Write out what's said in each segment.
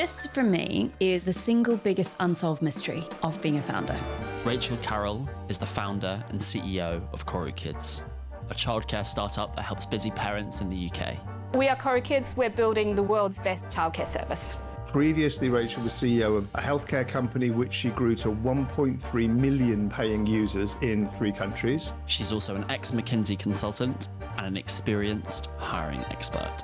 This, for me, is the single biggest unsolved mystery of being a founder. Rachel Carrell is the founder and CEO of Koru Kids, a childcare startup that helps busy parents in the UK. We are Koru Kids. We're building the world's best childcare service. Previously, Rachel was CEO of a healthcare company which she grew to 1.3 million paying users in 3 countries. She's also an ex-McKinsey consultant and an experienced hiring expert.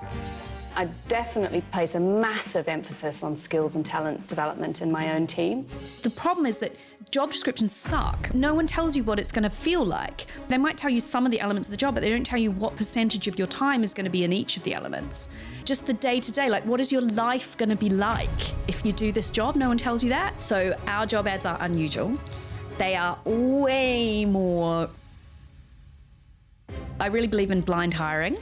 I definitely place a massive emphasis on skills and talent development in my own team. The problem is that job descriptions suck. No one tells you what it's going to feel like. They might tell you some of the elements of the job, but they don't tell you what percentage of your time is going to be in each of the elements. Just the day-to-day, like what is your life going to be like if you do this job? No one tells you that. So our job ads are unusual. They are way more... I really believe in blind hiring.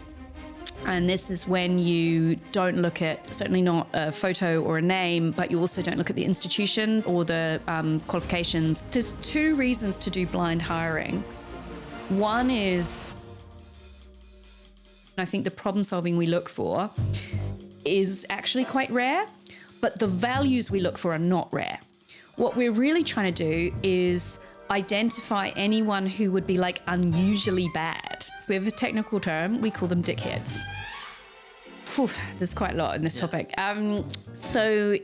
And this is when you don't look at, certainly not a photo or a name, but you also don't look at the institution or the qualifications. There's 2 reasons to do blind hiring. One is, I think the problem solving we look for is actually quite rare, but the values we look for are not rare. What we're really trying to do is identify anyone who would be like unusually bad. We have a technical term, we call them dickheads. Whew, there's quite a lot in this topic. So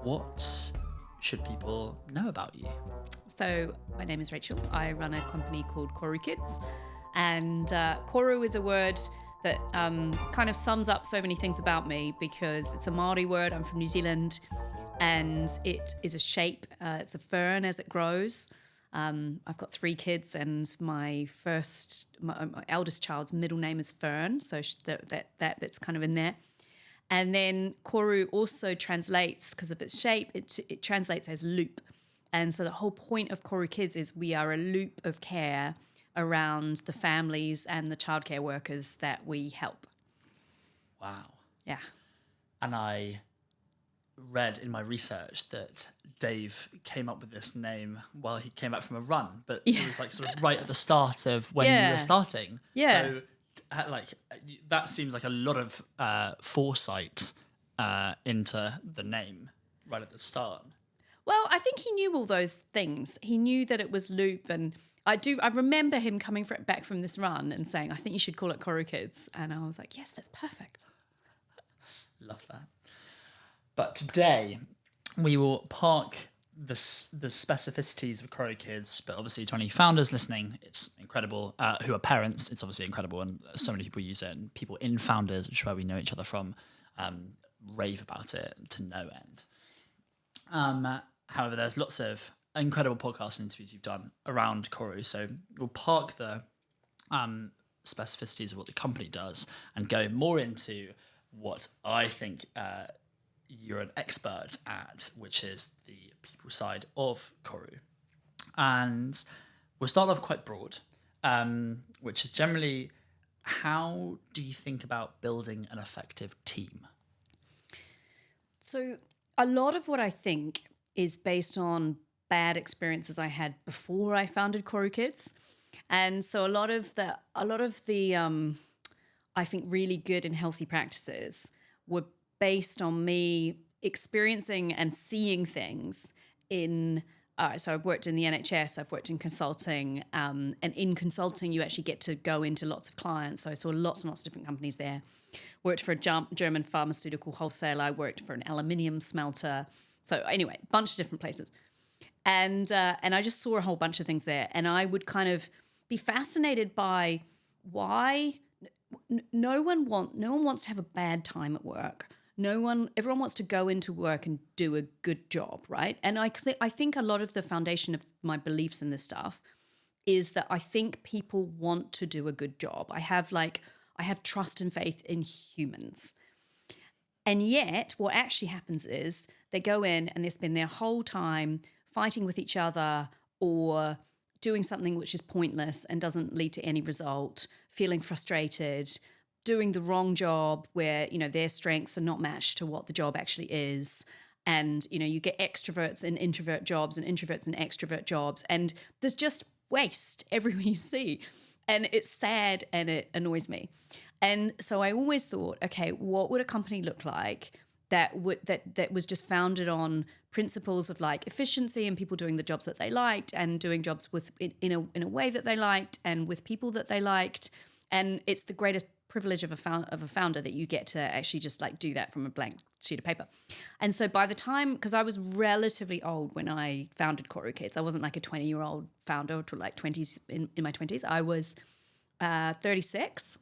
What should people know about you? So my name is Rachel. I run a company called Koru Kids. And Koru is a word that kind of sums up so many things about me because it's a Māori word. I'm from New Zealand, and it is a shape. It's a fern as it grows. I've got 3 kids, and my eldest child's middle name is Fern, so that bit's kind of in there. And then Koru also translates, because of its shape, it translates as loop. And so the whole point of Koru Kids is we are a loop of care around the families and the childcare workers that we help. Wow. Yeah. And I read in my research that Dave came up with this name while he came back from a run, but it was like sort of right at the start of when you were starting. Yeah. So like that seems like a lot of foresight into the name right at the start. Well, I think he knew all those things. He knew that it was loop, and I remember him coming back from this run and saying, I think you should call it Koru Kids. And I was like, yes, that's perfect. Love that. But today we will park the specificities of Koru Kids, but obviously to any founders listening, it's incredible. Who are parents, it's obviously incredible, and so many people use it, and people in founders, which is where we know each other from, rave about it to no end. However, there's lots of incredible podcasts and interviews you've done around Koru, so we'll park the specificities of what the company does and go more into what I think you're an expert at, which is the people side of Koru. And we'll start off quite broad, which is generally, how do you think about building an effective team? So a lot of what I think is based on bad experiences I had before I founded Koru Kids. And so a lot of the I think really good and healthy practices were based on me experiencing and seeing things in so I've worked in the NHS, I've worked in consulting, and in consulting you actually get to go into lots of clients. So I saw lots and lots of different companies there. Worked for a German pharmaceutical wholesaler, I worked for an aluminium smelter. So anyway, a bunch of different places. And I just saw a whole bunch of things there. And I would kind of be fascinated by why no one wants to have a bad time at work. Everyone wants to go into work and do a good job, right? And I think a lot of the foundation of my beliefs in this stuff is that I think people want to do a good job. I have trust and faith in humans. And yet what actually happens is they go in and they spend their whole time fighting with each other or doing something which is pointless and doesn't lead to any result, feeling frustrated, doing the wrong job where, their strengths are not matched to what the job actually is. And, you get extroverts in introvert jobs and introverts in extrovert jobs. And there's just waste everywhere you see. And it's sad and it annoys me. And so I always thought, okay, what would a company look like that was just founded on principles of like efficiency and people doing the jobs that they liked and doing jobs with in a way that they liked and with people that they liked. And it's the greatest privilege of a founder that you get to actually just like do that from a blank sheet of paper. And so by the time, because I was relatively old when I founded Koru Kids, I wasn't like a 20-year-old founder to like 20s in my 20s. I was 36.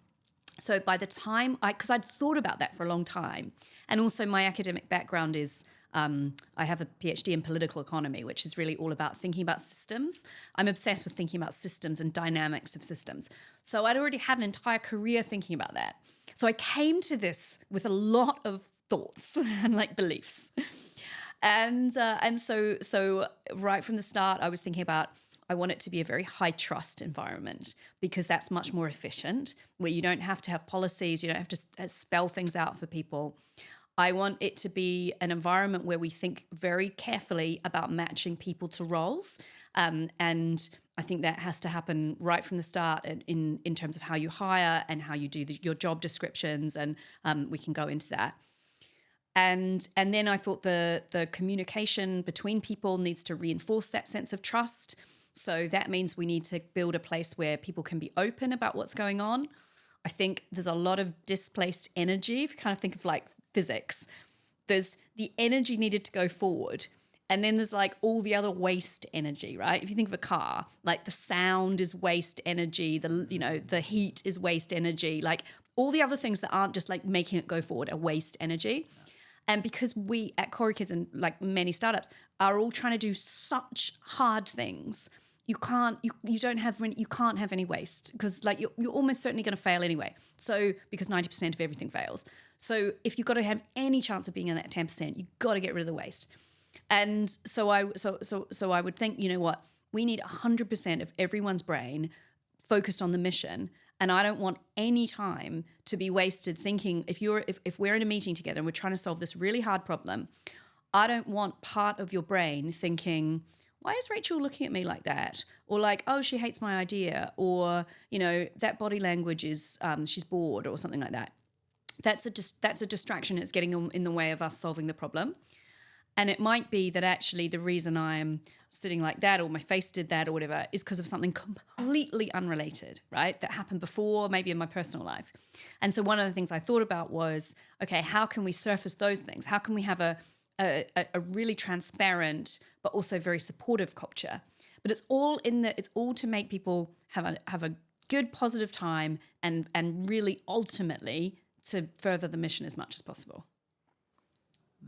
So by the time because I'd thought about that for a long time, and also my academic background is I have a PhD in political economy, which is really all about thinking about systems. I'm obsessed with thinking about systems and dynamics of systems. So I'd already had an entire career thinking about that. So I came to this with a lot of thoughts and like beliefs. And so right from the start, I was thinking about I want it to be a very high trust environment because that's much more efficient, where you don't have to have policies, you don't have to spell things out for people. I want it to be an environment where we think very carefully about matching people to roles. And I think that has to happen right from the start in terms of how you hire and how you do your job descriptions. And we can go into that. And then I thought the communication between people needs to reinforce that sense of trust. So that means we need to build a place where people can be open about what's going on. I think there's a lot of displaced energy. If you kind of think of like physics, there's the energy needed to go forward. And then there's like all the other waste energy, right? If you think of a car, like the sound is waste energy, the heat is waste energy, like all the other things that aren't just like making it go forward are waste energy. And because we at Koru Kids and like many startups are all trying to do such hard things, you can't have any waste because like you're almost certainly going to fail anyway. So because 90% of everything fails. So if you've got to have any chance of being in that 10%, you've got to get rid of the waste. And so I would think, you know what, we need 100% of everyone's brain focused on the mission. And I don't want any time to be wasted thinking if we're in a meeting together and we're trying to solve this really hard problem, I don't want part of your brain thinking, why is Rachel looking at me like that? Or like, oh, she hates my idea. Or, that body language is she's bored or something like that. That's a distraction. It's getting in the way of us solving the problem. And it might be that actually the reason I'm sitting like that or my face did that or whatever is because of something completely unrelated, right? That happened before, maybe in my personal life. And so one of the things I thought about was, okay, how can we surface those things? How can we have a really transparent but also very supportive culture? But it's all to make people have a good, positive time and really ultimately to further the mission as much as possible.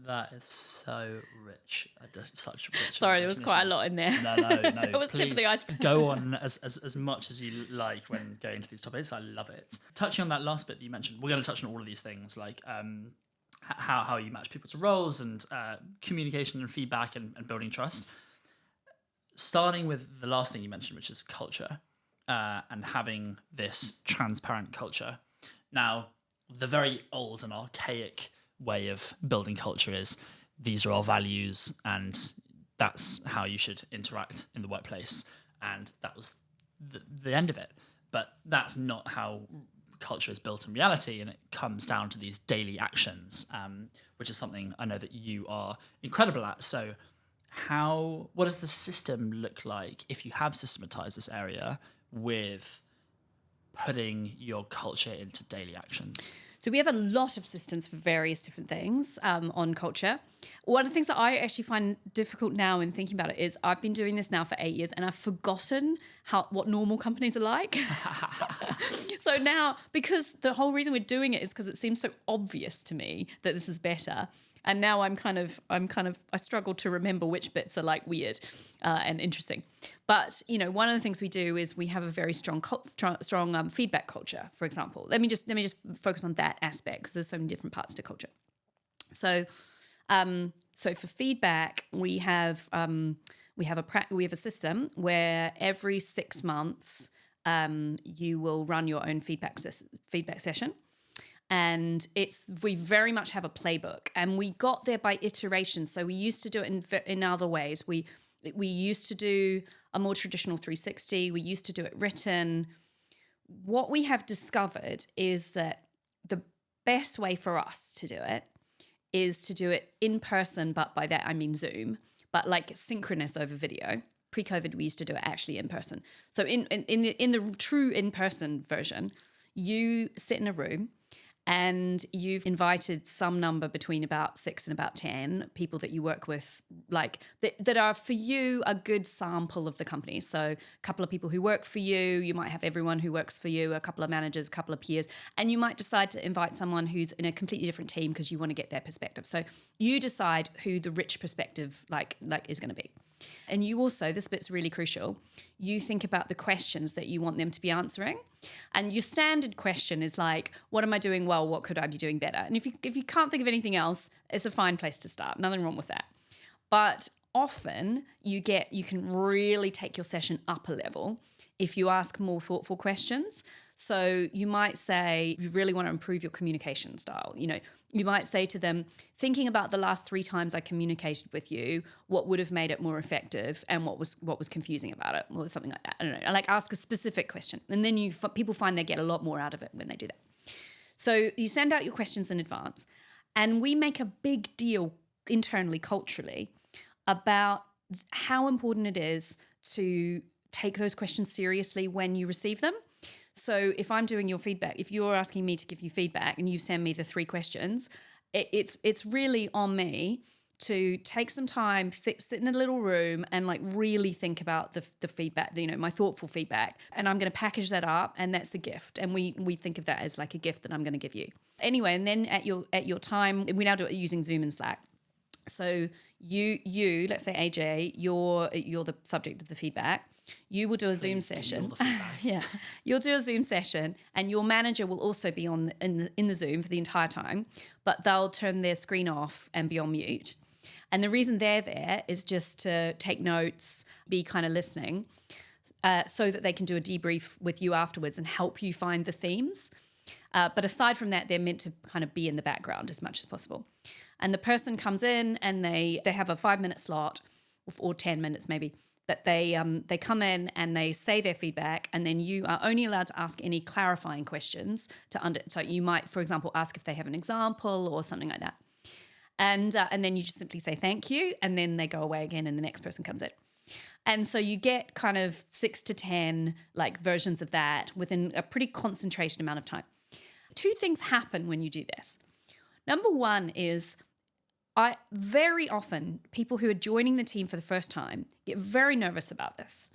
That is so rich. Such rich. Sorry, there was quite a lot in there. No. That was tip of the iceberg. Go on as much as you like when going into these topics. I love it. Touching on that last bit that you mentioned, we're going to touch on all of these things, like how you match people to roles and communication and feedback and building trust. Starting with the last thing you mentioned, which is culture and having this transparent culture. Now, the very old and archaic way of building culture is these are our values and that's how you should interact in the workplace, and that was the end of it. But that's not how culture is built in reality, and it comes down to these daily actions, which is something I know that you are incredible at. So what does the system look like if you have systematized this area with putting your culture into daily actions? So we have a lot of systems for various different things on culture. One of the things that I actually find difficult now in thinking about it is I've been doing this now for 8 years and I've forgotten what normal companies are like. So now, because the whole reason we're doing it is because it seems so obvious to me that this is better. And now I struggle to remember which bits are like weird and interesting. But, one of the things we do is we have a very strong feedback culture, for example. Let me just focus on that aspect because there's so many different parts to culture. So for feedback, we have a system where every 6 months you will run your own feedback session. And we very much have a playbook, and we got there by iteration. So we used to do it in other ways. We used to do a more traditional 360. We used to do it written. what we have discovered is that the best way for us to do it is to do it in person, but by that I mean Zoom, but like synchronous over video. Pre-COVID, we used to do it actually in person. So in the true in-person version, you sit in a room and you've invited some number between about 6 and about 10 people that you work with, like that are for you a good sample of the company. So a couple of people who work for you, you might have everyone who works for you, a couple of managers, a couple of peers, and you might decide to invite someone who's in a completely different team because you want to get their perspective. So you decide who the rich perspective like is going to be. And you also, this bit's really crucial, you think about the questions that you want them to be answering. And your standard question is like, what am I doing well? What could I be doing better? And if you can't think of anything else, it's a fine place to start. Nothing wrong with that. But often you can really take your session up a level if you ask more thoughtful questions. So you might say, you really want to improve your communication style. You might say to them, thinking about the last 3 times I communicated with you, what would have made it more effective and what was confusing about it, or something like that. I don't know. Like ask a specific question. And then people find they get a lot more out of it when they do that. So you send out your questions in advance, and we make a big deal internally, culturally, about how important it is to take those questions seriously when you receive them. So if I'm doing your feedback, if you're asking me to give you feedback and you send me the 3 questions, it's really on me to take some time, sit in a little room and like really think about the feedback, my thoughtful feedback. And I'm going to package that up, and that's a gift. And we think of that as like a gift that I'm going to give you. Anyway, and then at your time, we now do it using Zoom and Slack. So you let's say AJ, you're the subject of the feedback. You will do a Zoom session. Yeah, you'll do a Zoom session, and your manager will also be in the Zoom for the entire time, but they'll turn their screen off and be on mute. And the reason they're there is just to take notes, be kind of listening, so that they can do a debrief with you afterwards and help you find the themes. But aside from that, they're meant to kind of be in the background as much as possible. And the person comes in and they have a 5-minute slot, or 10 minutes maybe. But they come in and they say their feedback, and then you are only allowed to ask any clarifying questions so you might, for example, ask if they have an example or something like that. And then you just simply say thank you, and then they go away again and the next person comes in. And so you get kind of 6 to 10 like versions of that within a pretty concentrated amount of time. 2 things happen when you do this. Number 1 is very often people who are joining the team for the first time get very nervous about this.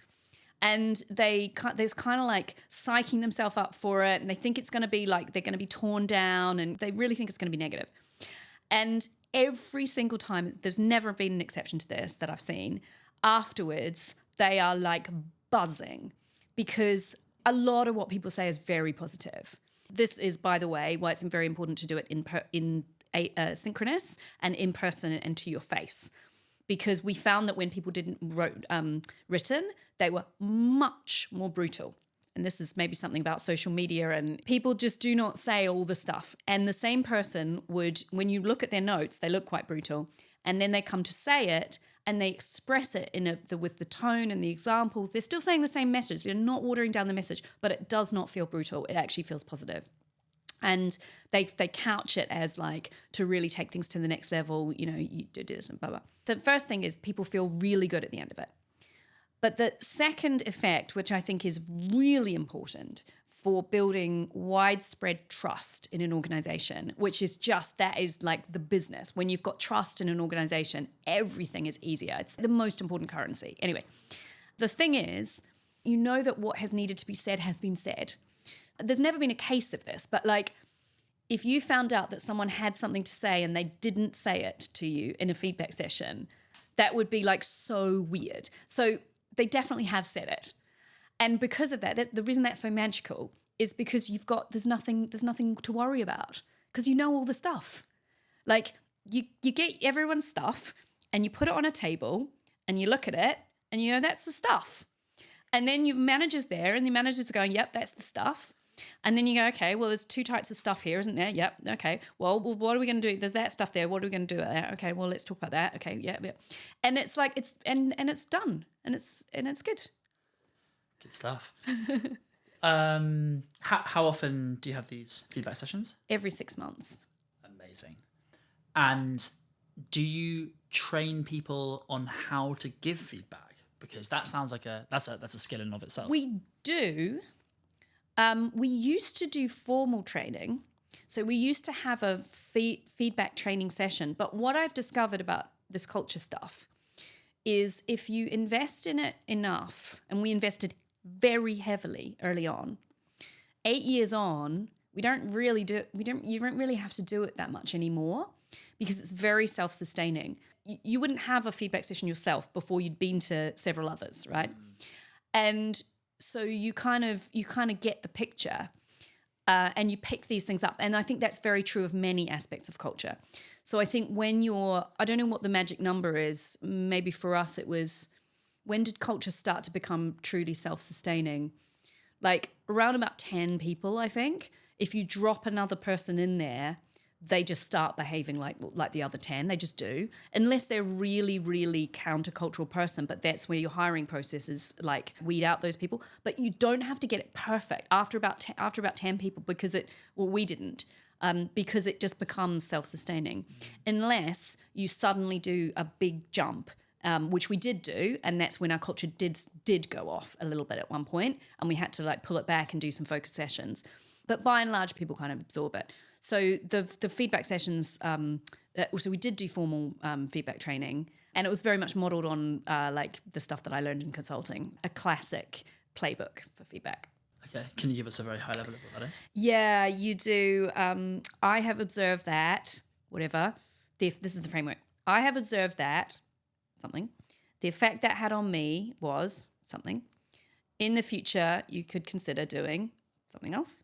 And there's kind of like psyching themselves up for it, and they think it's going to be like they're going to be torn down, and they really think it's going to be negative. And every single time, there's never been an exception to this that I've seen, afterwards they are like buzzing, because a lot of what people say is very positive. This is, by the way, why it's very important to do it in synchronous and in person and to your face, because we found that when people didn't written, they were much more brutal. And this is maybe something about social media, and people just do not say all the stuff. And the same person would, when you look at their notes, they look quite brutal, and then they come to say it and they express it with the tone and the examples. They're still saying the same message. They're not watering down the message, but it does not feel brutal. It actually feels positive. And they couch it as like to really take things to the next level, you do this and blah, blah. The first thing is people feel really good at the end of it. But the second effect, which I think is really important for building widespread trust in an organization, which is that is like the business. When you've got trust in an organization, everything is easier. It's the most important currency. Anyway, the thing is, that what has needed to be said has been said. There's never been a case of this, but like if you found out that someone had something to say and they didn't say it to you in a feedback session, that would be like so weird. So they definitely have said it. And because of that, the reason that's so magical is because there's nothing to worry about, because you know all the stuff. Like you get everyone's stuff and you put it on a table and you look at it and that's the stuff. And then your manager's there and the manager's going, yep, that's the stuff. And then you go, okay, well, there's 2 types of stuff here, isn't there? Yep, okay. Well, what are we going to do? There's that stuff there. What are we going to do about that? Okay, well, let's talk about that. Okay, yeah. And it's like it's done, and it's good. Good stuff. How often do you have these feedback sessions? Every 6 months. Amazing. And do you train people on how to give feedback? Because that sounds like that's a skill in and of itself. We do. We used to do formal training. So we used to have a feedback training session. But what I've discovered about this culture stuff is if you invest in it enough, and we invested very heavily early on, 8 years on, you don't really have to do it that much anymore because it's very self-sustaining. You wouldn't have a feedback session yourself before you'd been to several others, right? And so you kind of get the picture, and you pick these things up. And I think that's very true of many aspects of culture. So I think I don't know what the magic number is. Maybe for us it was, when did culture start to become truly self-sustaining? Like around about 10 people, I think. If you drop another person in there, they just start behaving like the other 10. They just do, unless they're really, really countercultural person. But that's where your hiring process is, like, weed out those people. But you don't have to get it perfect after about 10 people, because we didn't. Because it just becomes self-sustaining, unless you suddenly do a big jump, which we did do, and that's when our culture did go off a little bit at one point, and we had to like pull it back and do some focus sessions. But by and large, people kind of absorb it. So the feedback sessions, so we did do formal feedback training, and it was very much modelled on like the stuff that I learned in consulting, a classic playbook for feedback. Okay, can you give us a very high level of what that is? Yeah, you do. I have observed that, this is the framework. I have observed that, something. The effect that had on me was something. In the future, you could consider doing something else.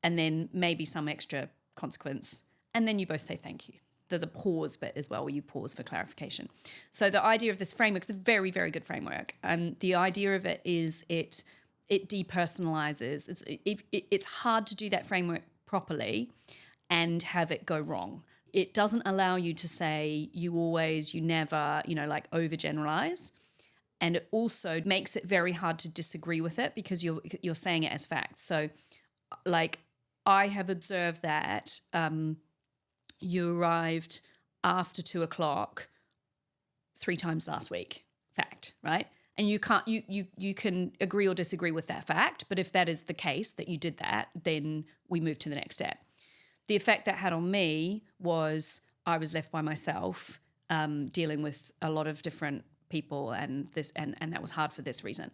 And then maybe some extra consequence. And then you both say thank you. There's a pause bit as well, where you pause for clarification. So the idea of this framework is a very, very good framework. The idea of it is it depersonalizes. It's hard to do that framework properly and have it go wrong. It doesn't allow you to say you always, you never, like overgeneralize. And it also makes it very hard to disagree with it because you're saying it as fact. So like I have observed that you arrived after 2:00 3 times last week. Fact, right? And you can agree or disagree with that fact, but if that is the case that you did that, then we move to the next step. The effect that had on me was I was left by myself, dealing with a lot of different people, and that was hard for this reason.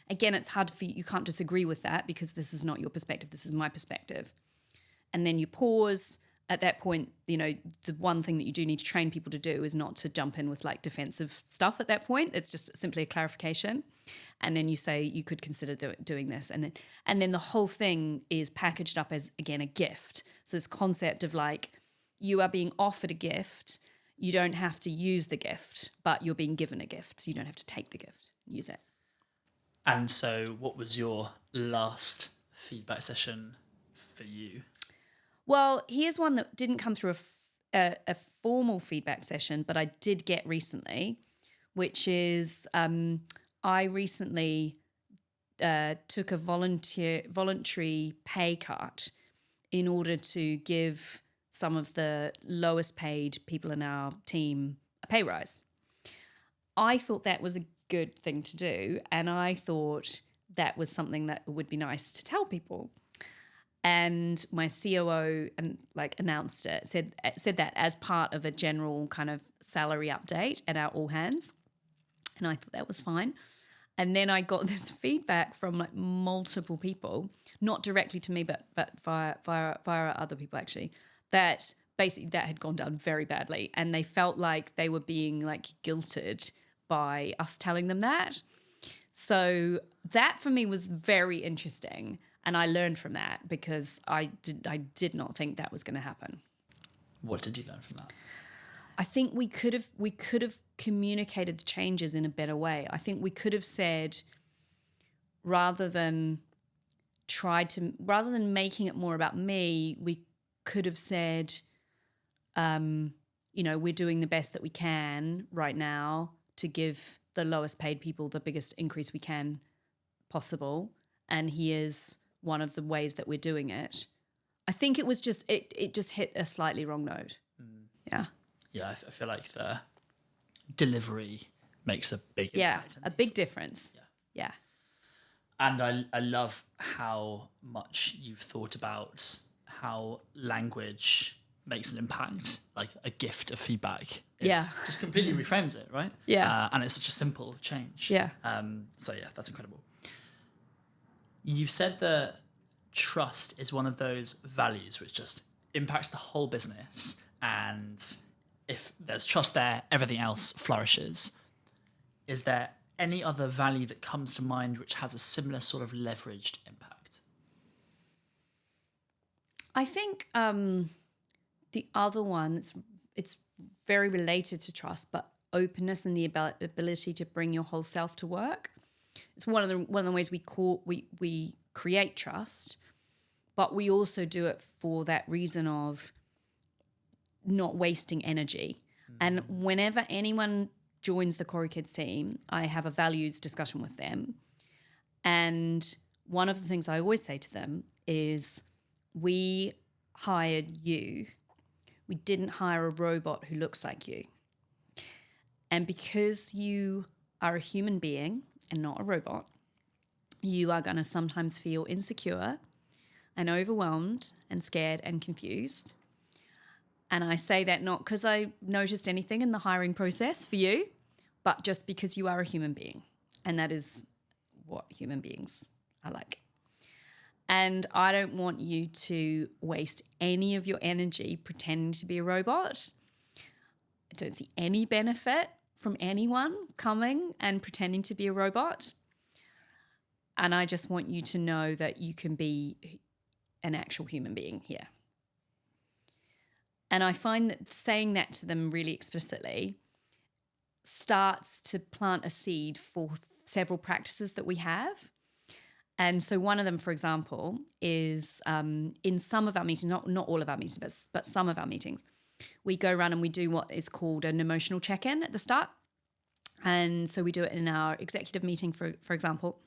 Again, it's hard for you can't disagree with that because this is not your perspective, this is my perspective. And then you pause. At that point, the one thing that you do need to train people to do is not to jump in with like defensive stuff at that point. It's just simply a clarification. And then you say you could consider doing this. And then the whole thing is packaged up as, again, a gift. So this concept of like you are being offered a gift. You don't have to use the gift, but you're being given a gift. So you don't have to take the gift, use it. And so what was your last feedback session for you? Well, here's one that didn't come through a formal feedback session, but I did get recently, which is I recently took a voluntary pay cut in order to give some of the lowest paid people in our team a pay rise. I thought that was a good thing to do, and I thought that was something that would be nice to tell people. And my COO announced it, said that as part of a general kind of salary update at our all hands. And I thought that was fine. And then I got this feedback from like multiple people, not directly to me, but via other people actually, that basically that had gone down very badly. And they felt like they were being like guilted by us telling them that. So that for me was very interesting. And I learned from that because I did not think that was going to happen. What did you learn from that? I think we could have communicated the changes in a better way. I think we could have said, rather than making it more about me, we could have said, we're doing the best that we can right now to give the lowest paid people the biggest increase we can possible. and here's one of the ways that we're doing it. I think it was just, it just hit a slightly wrong note. Yeah. Yeah, I feel like the delivery makes a big impact. A big difference. Yeah. And I love how much you've thought about how language makes an impact, like a gift of feedback. Just completely reframes it, right? Yeah. And it's such a simple change. Yeah. So yeah, that's incredible. You've said that trust is one of those values which just impacts the whole business, and if there's trust there, everything else flourishes. Is there any other value that comes to mind which has a similar sort of leveraged impact? I think the other one, it's very related to trust, but openness and the ability to bring your whole self to work. It's one of the ways we create trust, but we also do it for that reason of not wasting energy. And whenever anyone joins the Koru Kids team, I have a values discussion with them. And one of the things I always say to them is, we hired you. We didn't hire a robot who looks like you. And because you are a human being and not a robot, you are going to sometimes feel insecure and overwhelmed and scared and confused. And I say that not because I noticed anything in the hiring process for you, but just because you are a human being. And that is what human beings are like. And I don't want you to waste any of your energy pretending to be a robot. I don't see any benefit from anyone coming and pretending to be a robot. And I just want you to know that you can be an actual human being here. And I find that saying that to them really explicitly starts to plant a seed for several practices that we have. And so one of them, for example, is in some of our meetings, not all of our meetings, but some of our meetings, we go around and we do what is called an emotional check-in at the start. And so we do it in our executive meeting, for example.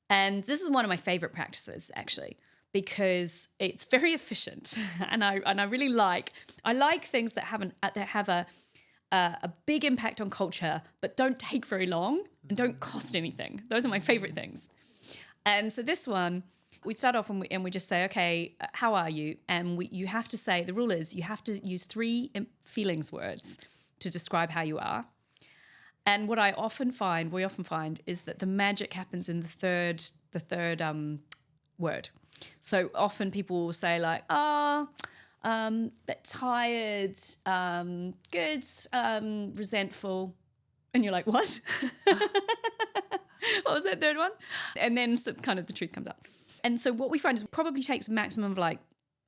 And this is one of my favorite practices, actually, because it's very efficient, and I really like things that have a big impact on culture, but don't take very long and don't cost anything. Those are my favorite things. And so this one, we start off and we just say, okay, how are you? And you have to say, the rule is you have to use 3 feelings words to describe how you are. And what we often find is that the magic happens in the third word. So often people will say like, bit tired, good, resentful. And you're like, what? What was that third one? And then kind of the truth comes out. And so what we find is it probably takes a maximum of like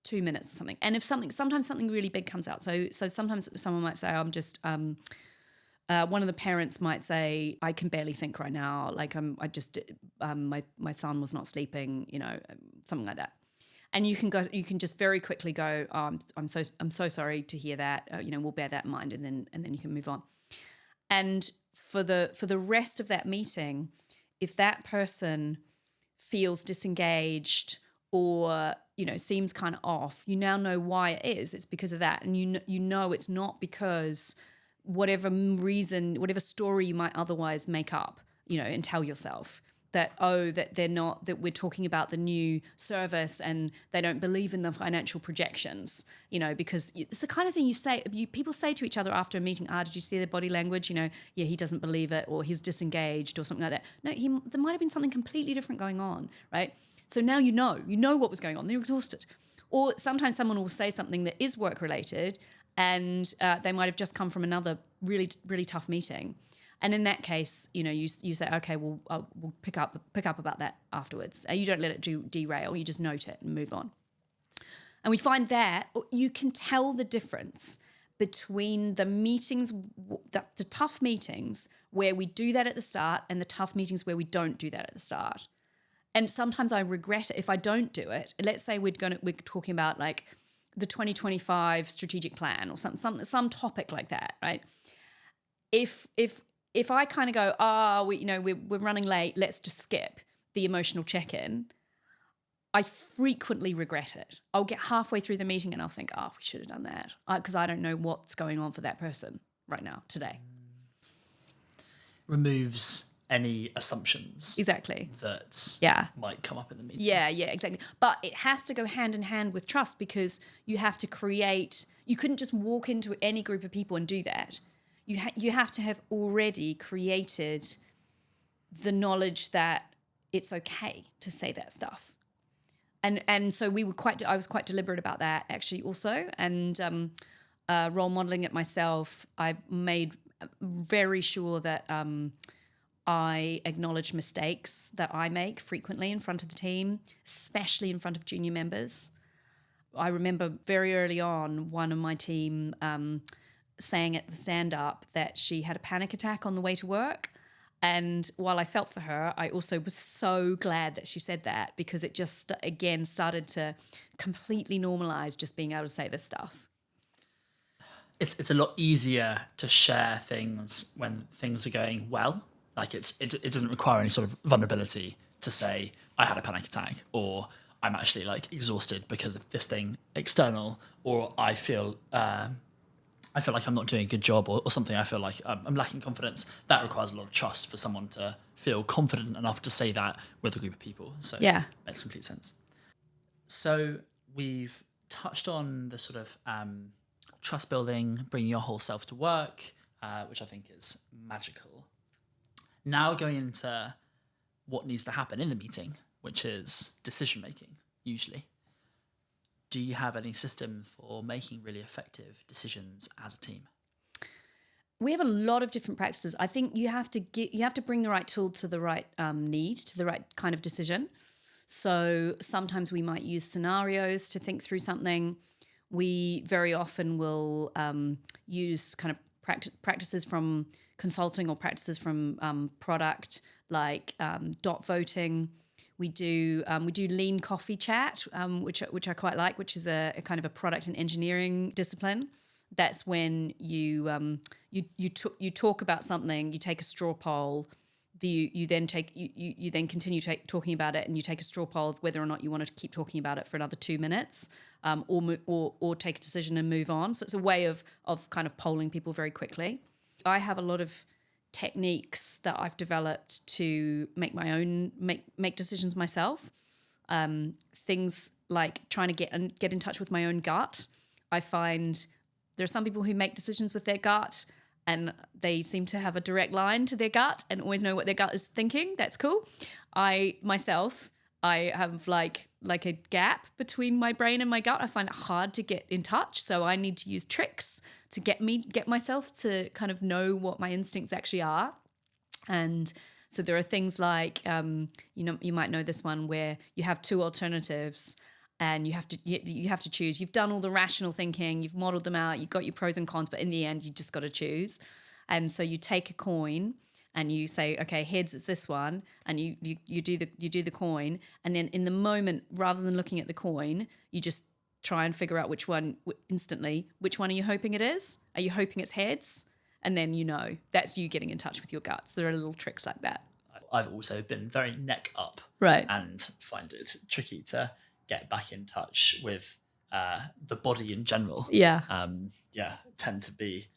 2 minutes or something. And if sometimes something really big comes out. So sometimes someone might say, I'm just, one of the parents might say, I can barely think right now. Like my son was not sleeping, something like that. And you can just very quickly go, oh, I'm so sorry to hear that. We'll bear that in mind, and then you can move on. And for the rest of that meeting, if that person feels disengaged or seems kind of off, you now know why it is. It's because of that, and you know it's not because whatever reason, whatever story you might otherwise make up, and tell yourself that they're not, that we're talking about the new service and they don't believe in the financial projections, because it's the kind of thing people say to each other after a meeting, did you see their body language? Yeah, he doesn't believe it, or he's disengaged or something like that. No, there might have been something completely different going on, right? So now you know what was going on. They're exhausted. Or sometimes someone will say something that is work related and they might have just come from another really, really tough meeting. And in that case, you say, okay, we'll pick up about that afterwards. You don't let it derail. You just note it and move on. And we find that you can tell the difference between the meetings, the tough meetings where we do that at the start and the tough meetings where we don't do that at the start. And sometimes I regret it if I don't do it. Let's say we're talking about like the 2025 strategic plan or some topic like that, right? If I kind of go, we're running late, let's just skip. the emotional check-in, I frequently regret it. I'll get halfway through the meeting and I'll think, oh, we should have done that, because I don't know what's going on for that person right now, today. Removes any assumptions Exactly. that might come up in the meeting. Yeah, exactly. But it has to go hand in hand with trust, because you have to create, you couldn't just walk into any group of people and do that. You have to have already created the knowledge that it's okay to say that stuff. And so I was quite deliberate about that actually also. And role modeling it myself, I made very sure that I acknowledge mistakes that I make frequently in front of the team, especially in front of junior members. I remember very early on one of my team saying at the stand-up that she had a panic attack on the way to work. And while I felt for her, I also was so glad that she said that, because it just, again, started to completely normalize just being able to say this stuff. It's a lot easier to share things when things are going well. Like it doesn't require any sort of vulnerability to say, I had a panic attack, or I'm actually like exhausted because of this thing external, or I feel like I'm not doing a good job, or something. I feel like I'm lacking confidence. That requires a lot of trust for someone to feel confident enough to say that with a group of people. So yeah, makes complete sense. So we've touched on the sort of trust building, bringing your whole self to work, which I think is magical. Now going into what needs to happen in the meeting, which is decision making, usually. Do you have any system for making really effective decisions as a team? We have a lot of different practices. I think you have to bring the right tool to the right need, to the right kind of decision. So sometimes we might use scenarios to think through something. We very often will use kind of practices from consulting or practices from product, like dot voting. We do lean coffee chat, which I quite like, which is a kind of a product and engineering discipline. That's when you talk about something, you take a straw poll, you then continue talking about it, and you take a straw poll of whether or not you want to keep talking about it for another 2 minutes, or take a decision and move on. So it's a way of kind of polling people very quickly. I have a lot of techniques that I've developed to make my own make decisions myself. Things like trying to get in touch with my own gut. I find there are some people who make decisions with their gut, and they seem to have a direct line to their gut and always know what their gut is thinking. That's cool. I have like a gap between my brain and my gut. I find it hard to get in touch, so I need to use tricks to get myself to kind of know what my instincts actually are. And so there are things like, you might know this one, where you have two alternatives and you have to choose. You've done all the rational thinking, you've modeled them out, you've got your pros and cons, but in the end, you just got to choose. And so you take a coin and you say, okay, heads, it's this one, and you do the coin, and then in the moment, rather than looking at the coin, you just try and figure out which one are you hoping it is? Are you hoping it's heads? And then that's you getting in touch with your guts. There are little tricks like that. I've also been very neck up, right, and find it tricky to get back in touch with the body in general. Tend to be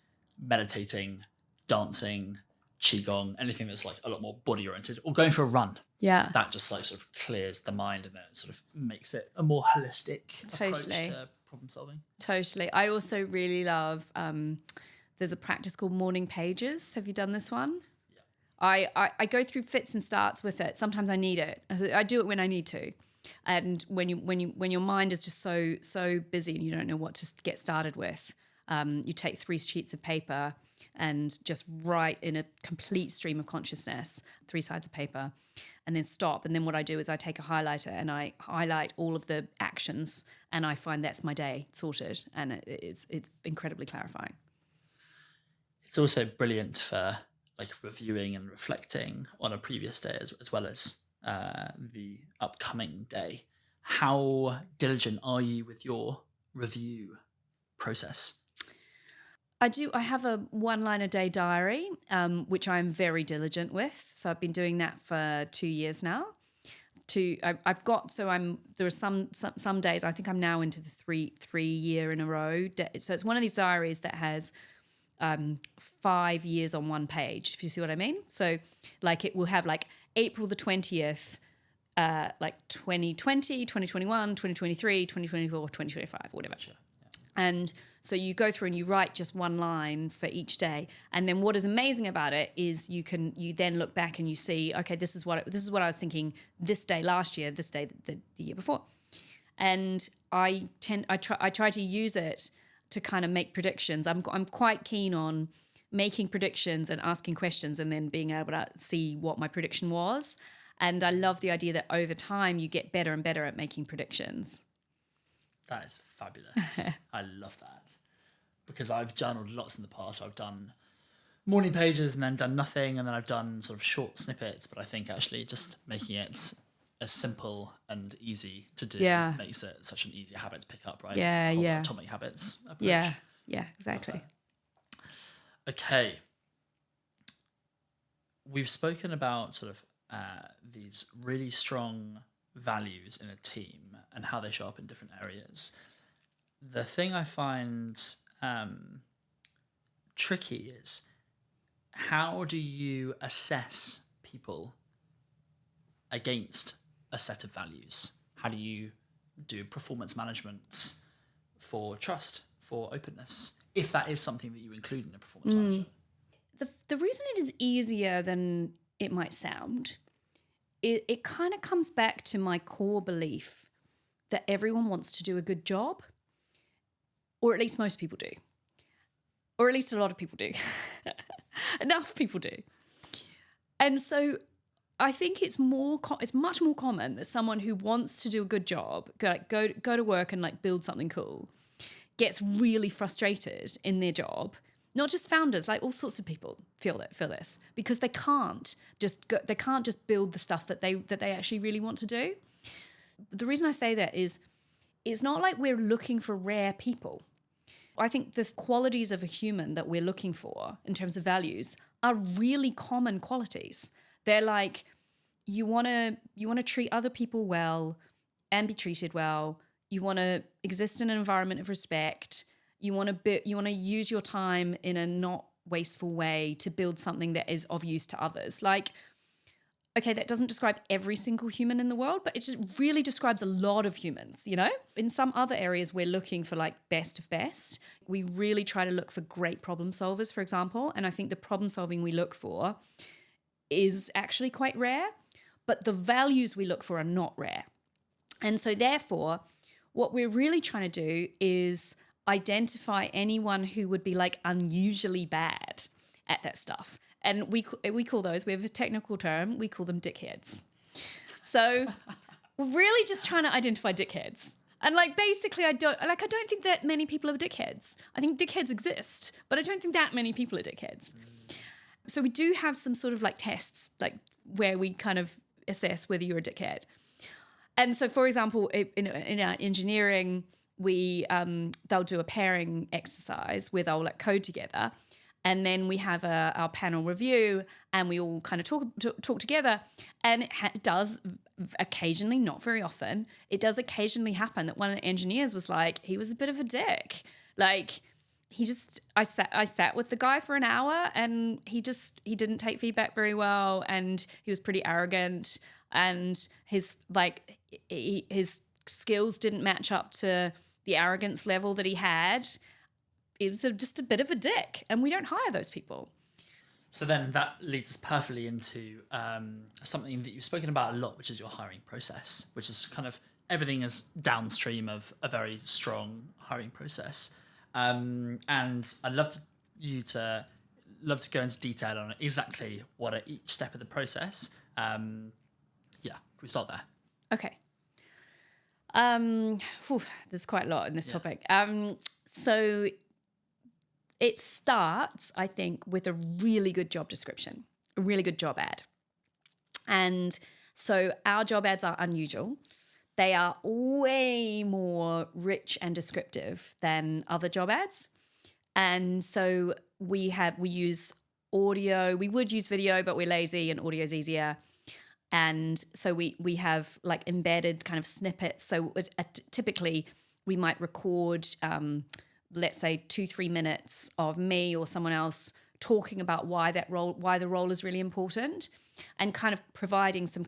meditating, dancing, qigong, anything that's like a lot more body oriented, or going for a run. Yeah, that just like sort of clears the mind, and then it sort of makes it a more holistic approach to problem solving. Totally. I also really love. There's a practice called morning pages. Have you done this one? Yeah. I go through fits and starts with it. Sometimes I need it. I do it when I need to. And when your mind is just so busy and you don't know what to get started with, you take 3 sheets of paper and just write in a complete stream of consciousness, 3 sides of paper, and then stop. And then what I do is I take a highlighter and I highlight all of the actions, and I find that's my day sorted, and it's incredibly clarifying. It's also brilliant for like reviewing and reflecting on a previous day as well as the upcoming day. How diligent are you with your review process? I have a 1-line-a-day diary, which I'm very diligent with. So I've been doing that for 2 years now. I've got, so there are some days, I think I'm now into the three year in a row. So it's one of these diaries that has 5 years on one page, if you see what I mean. So like it will have like April the 20th, like 2020, 2021, 2023, 2024, 2025, whatever. Sure. Yeah. And so you go through and you write just one line for each day. And then what is amazing about it is you then look back and you see, okay, this is what I was thinking this day last year, this day the year before. And I try to use it to kind of make predictions. I'm quite keen on making predictions and asking questions and then being able to see what my prediction was. And I love the idea that over time you get better and better at making predictions. That is fabulous. I love that, because I've journaled lots in the past. I've done morning pages and then done nothing, and then I've done sort of short snippets. But I think actually just making it as simple and easy to do makes it such an easy habit to pick up, right? Yeah, the whole yeah. Atomic Habits approach. Yeah, exactly. Okay. We've spoken about sort of these really strong values in a team and how they show up in different areas. The thing I find tricky is, how do you assess people against a set of values? How do you do performance management for trust, for openness, if that is something that you include in a performance management? The reason it is easier than it might sound, it kind of comes back to my core belief that everyone wants to do a good job, or at least most people do, or at least a lot of people do. Enough people do. And so I think it's much more common that someone who wants to do a good job, go to work and like build something cool, gets really frustrated in their job. Not just founders, like all sorts of people feel this, because they can't just build the stuff that they actually really want to do. The reason I say that is, it's not like we're looking for rare people. I think the qualities of a human that we're looking for in terms of values are really common qualities. They're like, you want to treat other people well and be treated well. You want to exist in an environment of respect. You want to use your time in a not wasteful way to build something that is of use to others. Like, okay, that doesn't describe every single human in the world, but it just really describes a lot of humans, you know? In some other areas, we're looking for like best of best. We really try to look for great problem solvers, for example. And I think the problem solving we look for is actually quite rare, but the values we look for are not rare. And so therefore, what we're really trying to do is identify anyone who would be like unusually bad at that stuff. And we call those, we have a technical term, we call them dickheads. So we're really just trying to identify dickheads. And like basically I don't think that many people are dickheads. I think dickheads exist, but I don't think that many people are dickheads. So we do have some sort of like tests, like where we kind of assess whether you're a dickhead. And so, for example, in our engineering, they'll do a pairing exercise where they'll like code together, and then we have our panel review, and we all kind of talk together. And it does occasionally, not very often, it does occasionally happen that one of the engineers was like, he was a bit of a dick. Like I sat with the guy for an hour, and he didn't take feedback very well, and he was pretty arrogant, and his skills didn't match up to the arrogance level that he had. It was just a bit of a dick, and we don't hire those people. So then that leads us perfectly into something that you've spoken about a lot, which is your hiring process, which is kind of everything is downstream of a very strong hiring process. And I'd love to go into detail on exactly what are each step of the process. Can we start there? Okay. There's quite a lot in this topic. So it starts, I think, with a really good job description, a really good job ad. And so our job ads are unusual. They are way more rich and descriptive than other job ads. And so we use audio. We would use video, but we're lazy and audio is easier. And so we have like embedded kind of snippets. So typically we might record, let's say 2-3 minutes of me or someone else talking about why the role is really important, and kind of providing some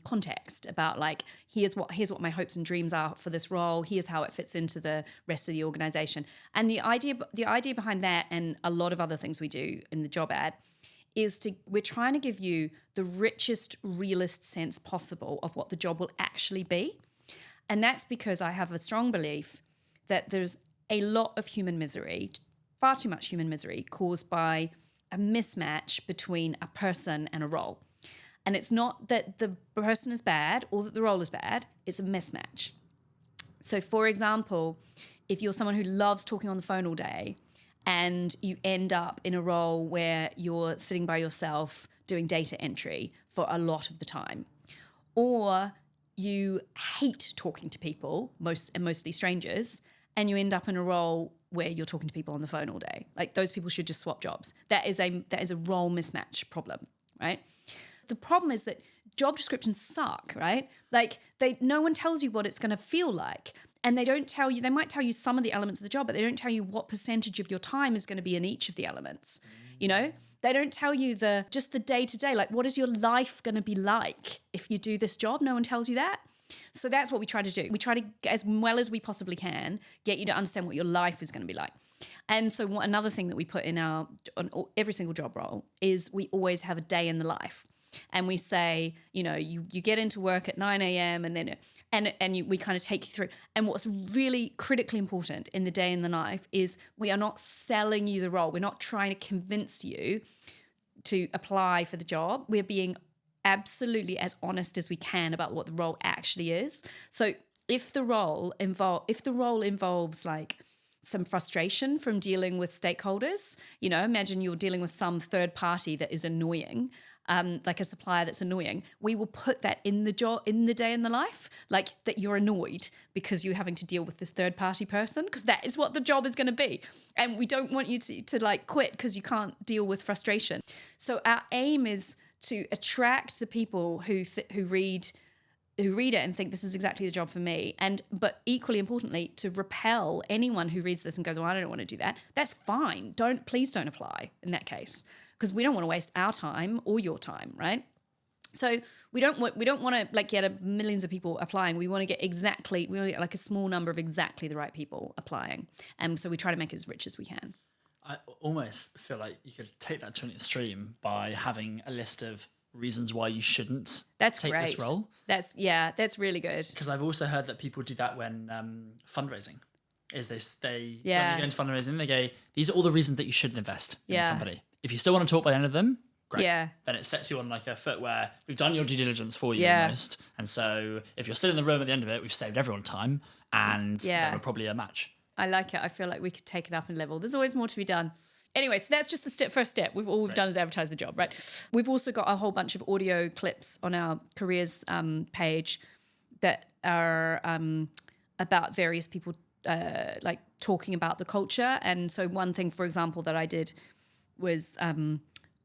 context about like, here's what my hopes and dreams are for this role. Here's how it fits into the rest of the organization. And the idea behind that, and a lot of other things we do in the job ad, is we're trying to give you the richest, realist sense possible of what the job will actually be. And that's because I have a strong belief that there's a lot of human misery, far too much human misery, caused by a mismatch between a person and a role. And it's not that the person is bad or that the role is bad, it's a mismatch. So for example, if you're someone who loves talking on the phone all day and you end up in a role where you're sitting by yourself doing data entry for a lot of the time, or you hate talking to people, mostly strangers, and you end up in a role where you're talking to people on the phone all day, like those people should just swap jobs. That is a role mismatch problem, right? The problem is that job descriptions suck, right? Like no one tells you what it's going to feel like. And they might tell you some of the elements of the job, but they don't tell you what percentage of your time is going to be in each of the elements. You know, they don't tell you just the day to day, like what is your life going to be like if you do this job? No one tells you that. So that's what we try to do. We try to, as well as we possibly can, get you to understand what your life is going to be like. And so another thing that we put on every single job role is we always have a day in the life. And we say, you know, you get into work at 9 a.m. and then we kind of take you through. And what's really critically important in the day in the life is we are not selling you the role. We're not trying to convince you to apply for the job. We're being absolutely as honest as we can about what the role actually is. So if the role involves like some frustration from dealing with stakeholders, you know, imagine you're dealing with some third party that is annoying, like a supplier that's annoying, we will put that in the job, in the day in the life, like that you're annoyed because you're having to deal with this third party person, because that is what the job is going to be. And we don't want you to like quit because you can't deal with frustration. So our aim is to attract the people who read it and think this is exactly the job for me, but equally importantly, to repel anyone who reads this and goes, well, I don't want to do that. That's fine. Please don't apply in that case, because we don't want to waste our time or your time, right? So we don't want to like get millions of people applying. We want to get like a small number of exactly the right people applying, and so we try to make it as rich as we can. I almost feel like you could take that to an extreme by having a list of reasons why you shouldn't take this role. That's really good. Because I've also heard that people do that when fundraising. When you go into fundraising, they go, these are all the reasons that you shouldn't invest in the company. If you still want to talk by the end of them, great. Yeah. Then it sets you on like a foot where we've done your due diligence for you almost. And so if you're still in the room at the end of it, we've saved everyone time, and then we're probably a match. I like it. I feel like we could take it up in level. There's always more to be done. Anyway, so that's just the first step. All we've done is advertise the job, right? We've also got a whole bunch of audio clips on our careers page that are about various people like talking about the culture. And so one thing, for example, that I did was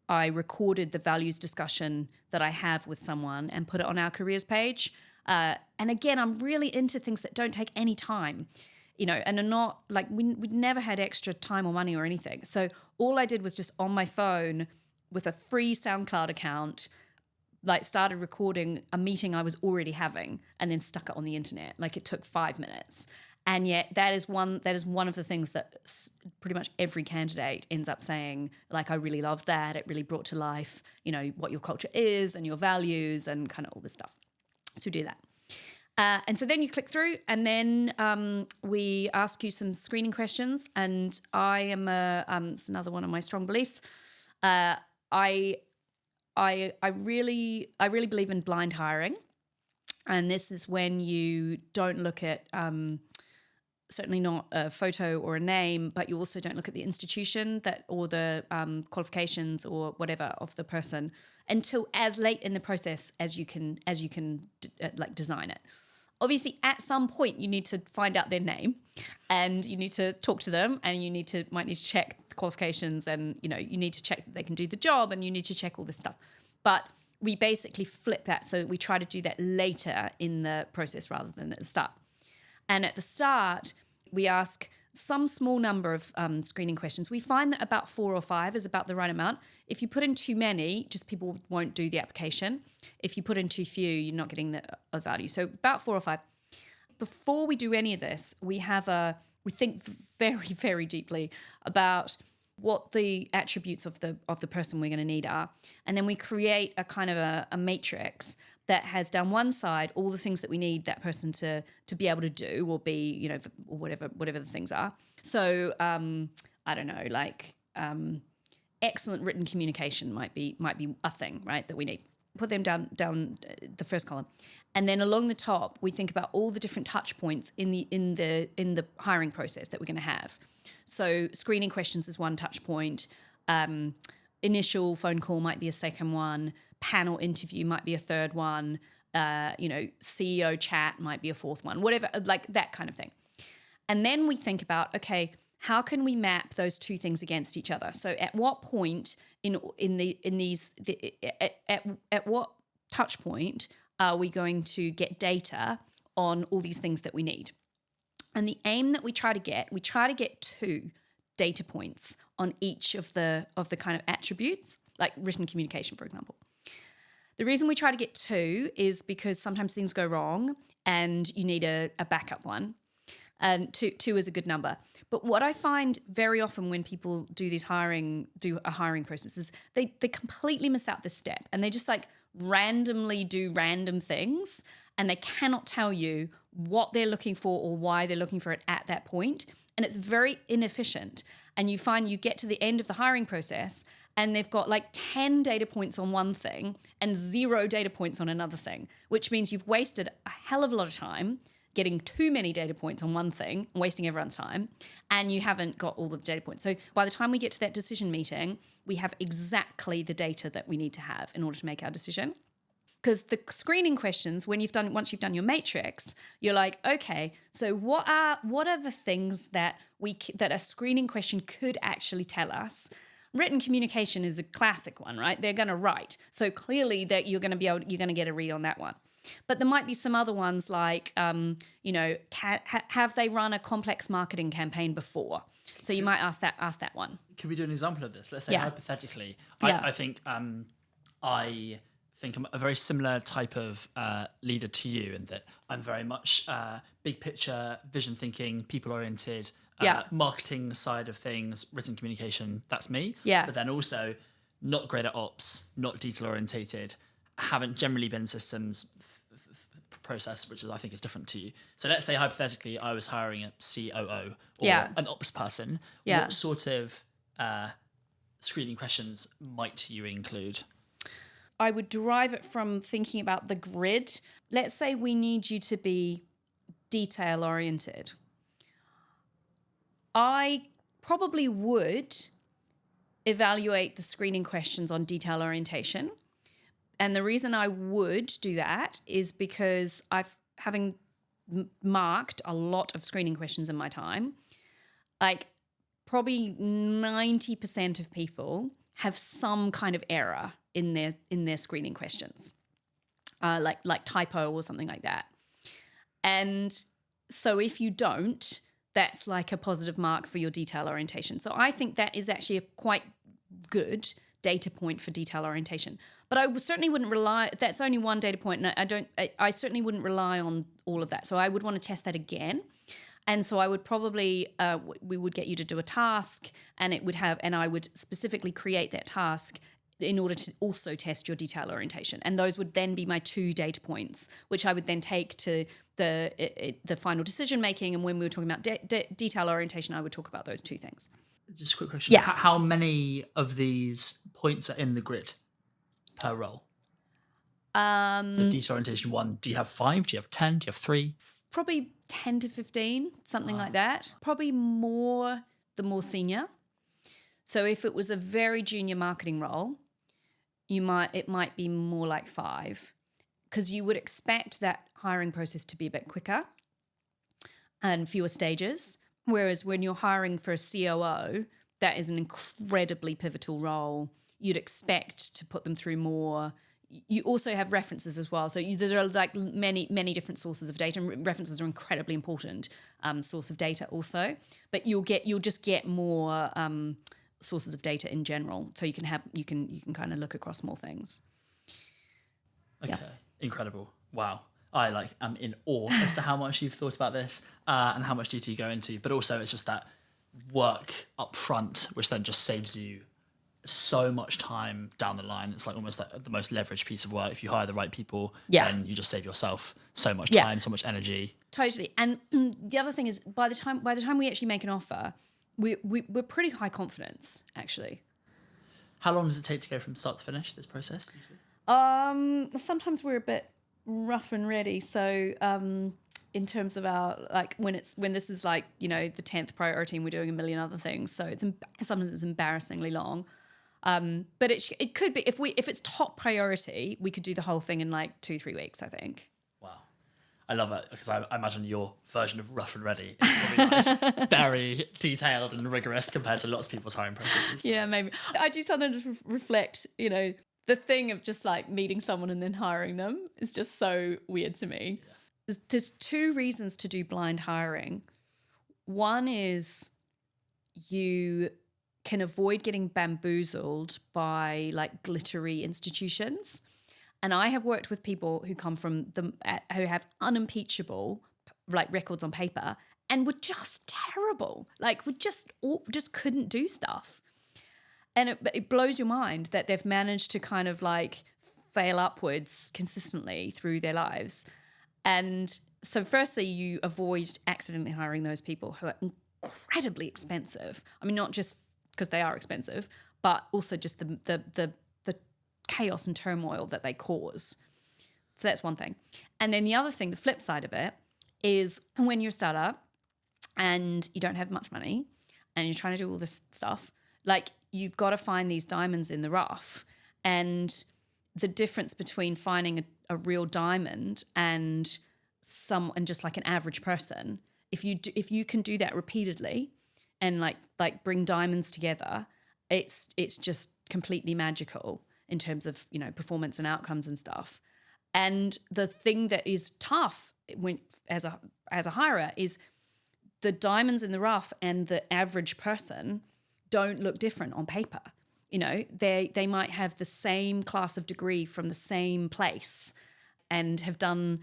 I recorded the values discussion that I have with someone and put it on our careers page. And again, I'm really into things that don't take any time. You know, and are not like we'd never had extra time or money or anything. So all I did was just on my phone with a free SoundCloud account, like started recording a meeting I was already having and then stuck it on the internet. Like it took 5 minutes. And yet that is one of the things that pretty much every candidate ends up saying, like, I really loved that. It really brought to life, you know, what your culture is and your values and kind of all this stuff. So do that. And so then you click through, and then we ask you some screening questions. And I am it's another one of my strong beliefs. I really believe in blind hiring, and this is when you don't look at certainly not a photo or a name, but you also don't look at the institution or the qualifications or whatever of the person until as late in the process as you can like design it. Obviously, at some point, you need to find out their name, and you need to talk to them, and you might need to check the qualifications, and you need to check that they can do the job, and you need to check all this stuff. But we basically flip that. So we try to do that later in the process rather than at the start. And at the start, we ask some small number of screening questions. We find that about 4 or 5 is about the right amount. If you put in too many, just people won't do the application. If you put in too few, you're not getting the value. So about 4 or 5. Before we do any of this, we think very, very deeply about what the attributes of the person we're going to need are. And then we create a kind of a matrix that has down one side all the things that we need that person to be able to do or be, or whatever the things are. So I don't know, like excellent written communication might be a thing, right, that we need. Put them down the first column, and then along the top we think about all the different touch points in the hiring process that we're going to have. So screening questions is one touch point. Initial phone call might be a second one. Panel interview might be a third one. CEO chat might be a fourth one. Whatever, like that kind of thing. And then we think about, okay, how can we map those two things against each other? So at what point at what touch point are we going to get data on all these things that we need? And the aim that we try to get 2 data points on each of the kind of attributes, like written communication, for example. The reason we try to get 2 is because sometimes things go wrong and you need a backup one. And 2 is a good number. But what I find very often when people do a hiring process is they completely miss out this step, and they just like randomly do random things, and they cannot tell you what they're looking for or why they're looking for it at that point. And it's very inefficient. And you find you get to the end of the hiring process and they've got like 10 data points on one thing and 0 data points on another thing, which means you've wasted a hell of a lot of time getting too many data points on one thing and wasting everyone's time, and you haven't got all the data points. So by the time we get to that decision meeting, we have exactly the data that we need to have in order to make our decision. Because the screening questions, once you've done your matrix, you're like, okay, so what are the things that a screening question could actually tell us? Written communication is a classic one, right? They're going to write, so clearly that you're going to get a read on that one. But there might be some other ones like, have they run a complex marketing campaign before? So you might ask that one. Could we do an example of this? Let's say hypothetically, Yeah. I think I'm a very similar type of leader to you in that I'm very much big picture, vision thinking, people oriented, marketing side of things, written communication. That's me. Yeah. But then also not great at ops, not detail orientated, haven't generally been systems process, which I think is different to you. So let's say hypothetically I was hiring a COO or an ops person. Yeah. What sort of screening questions might you include? I would derive it from thinking about the grid. Let's say we need you to be detail oriented. I probably would evaluate the screening questions on detail orientation. And the reason I would do that is because having marked a lot of screening questions in my time, like probably 90% of people have some kind of error in their screening questions, like typo or something like that. And so if you don't, that's like a positive mark for your detail orientation. So I think that is actually a quite good data point for detail orientation. But I certainly wouldn't rely, that's only one data point, and I certainly wouldn't rely on all of that. So I would want to test that again. And so I would probably, we would get you to do a task, and I would specifically create that task in order to also test your detail orientation. And those would then be my 2 data points, which I would then take to the final decision making. And when we were talking about detail orientation, I would talk about those 2 things. Just a quick question. Yeah. How many of these points are in the grid per role? The detail orientation one, do you have 5? Do you have 10? Do you have 3? Probably 10 to 15, something like that. Probably more the more senior. So if it was a very junior marketing role, it might be more like 5, because you would expect that hiring process to be a bit quicker and fewer stages. Whereas when you're hiring for a COO, that is an incredibly pivotal role. You'd expect to put them through more, you also have references as well. So there are like many different sources of data, and references are incredibly important source of data also. But you'll just get more sources of data in general, so you can kind of look across more things. Okay, incredible! Wow, I am in awe as to how much you've thought about this and how much detail you go into. But also, it's just that work up front, which then just saves you so much time down the line. It's like almost like the most leveraged piece of work. If you hire the right people, then you just save yourself so much time, so much energy. Totally. And the other thing is, by the time we actually make an offer, we're pretty high confidence, actually. How long does it take to go from start to finish this process usually? Sometimes we're a bit rough and ready. So in terms of our, like, when this is like, the 10th priority and we're doing a million other things, so sometimes it's embarrassingly long. But it could be, if it's top priority, we could do the whole thing in like 2-3 weeks, I think. Wow. I love it, because I imagine your version of rough and ready is probably like very detailed and rigorous compared to lots of people's hiring processes. Yeah, maybe. I do sometimes reflect, the thing of just like meeting someone and then hiring them is just so weird to me. Yeah. There's 2 reasons to do blind hiring. One is you can avoid getting bamboozled by like glittery institutions. And I have worked with people who come from who have unimpeachable like records on paper and were just terrible. Like we just couldn't do stuff. And it blows your mind that they've managed to kind of like fail upwards consistently through their lives. And so firstly, you avoid accidentally hiring those people who are incredibly expensive. I mean, not just because they are expensive, but also just the chaos and turmoil that they cause. So that's one thing. And then the other thing, the flip side of it, is when you're a startup and you don't have much money and you're trying to do all this stuff, like you've got to find these diamonds in the rough. And the difference between finding a real diamond and just like an average person, if you can do that repeatedly and like bring diamonds together, it's just completely magical in terms of performance and outcomes and stuff. And the thing that is tough when as a hirer is the diamonds in the rough and the average person don't look different on paper. They might have the same class of degree from the same place and have done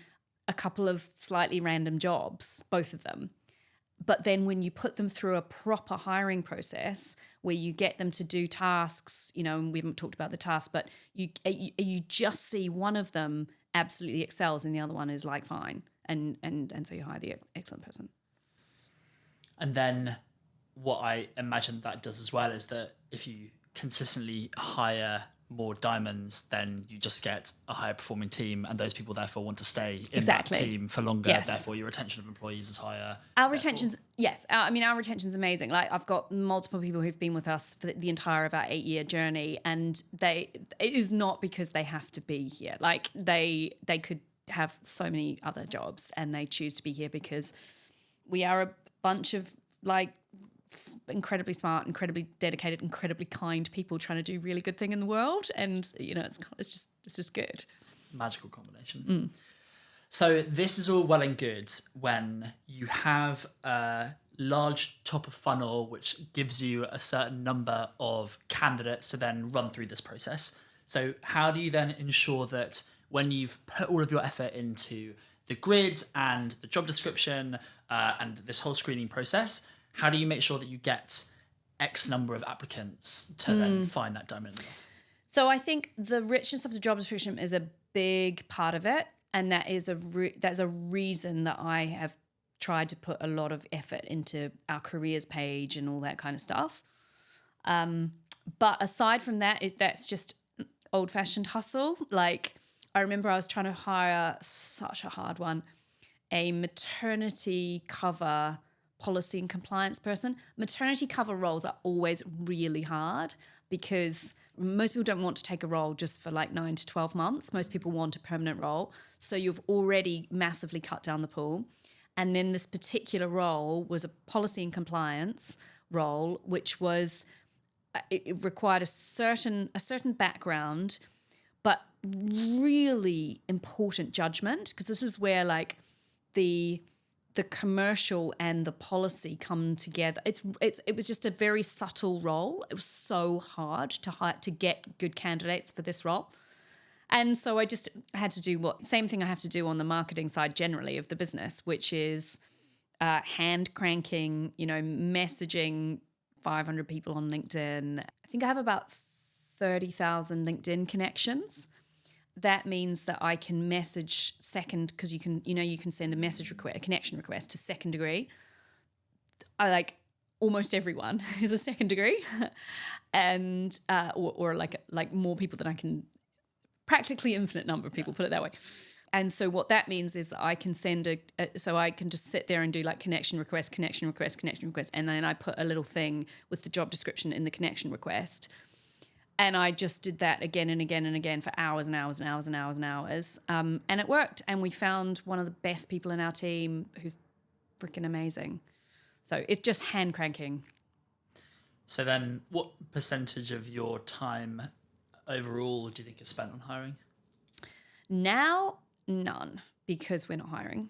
a couple of slightly random jobs, both of them. But then when you put them through a proper hiring process where you get them to do tasks, and we haven't talked about the tasks, but you just see one of them absolutely excels and the other one is like fine. And so you hire the excellent person. And then what I imagine that does as well is that if you consistently hire more diamonds, then you just get a higher performing team, and those people therefore want to stay in that team for longer. Yes. Therefore, your retention of employees is higher. Our retention's amazing. Like I've got multiple people who've been with us for the entire of our 8-year journey, and it is not because they have to be here. Like they could have so many other jobs, and they choose to be here because we are a bunch of like incredibly smart, incredibly dedicated, incredibly kind people trying to do really good thing in the world, and it's just good. Magical combination. So this is all well and good when you have a large top of funnel which gives you a certain number of candidates to then run through this process. So how do you then ensure that when you've put all of your effort into the grid and the job description and this whole screening process, how do you make sure that you get X number of applicants to then find that diamond in the rough? So I think the richness of the job description is a big part of it, and that is that's a reason that I have tried to put a lot of effort into our careers page and all that kind of stuff. But aside from that, that's just old-fashioned hustle. Like I remember I was trying to hire, such a hard one, a maternity cover policy and compliance person. Maternity cover roles are always really hard because most people don't want to take a role just for like 9 to 12 months. Most people want a permanent role. So you've already massively cut down the pool. And then this particular role was a policy and compliance role, which was, it required a certain background, but really important judgment, because this is where like the commercial and the policy come together. It was just a very subtle role. It was so hard to get good candidates for this role. And so I just had to do same thing I have to do on the marketing side generally of the business, which is hand cranking, messaging 500 people on LinkedIn. I think I have about 30,000 LinkedIn connections. That means that I can message second, because you can send a message request, a connection request to second degree. I like almost everyone is a second degree, and or like more people than I can, practically infinite number of people, put it that way. And so what that means is that I can so I can just sit there and do like connection request, and then I put a little thing with the job description in the connection request. And I just did that again and again and again for hours and hours and hours and hours and hours. And it worked. And we found one of the best people in our team who's freaking amazing. So it's just hand cranking. So then what percentage of your time overall do you think is spent on hiring? Now, none, because we're not hiring.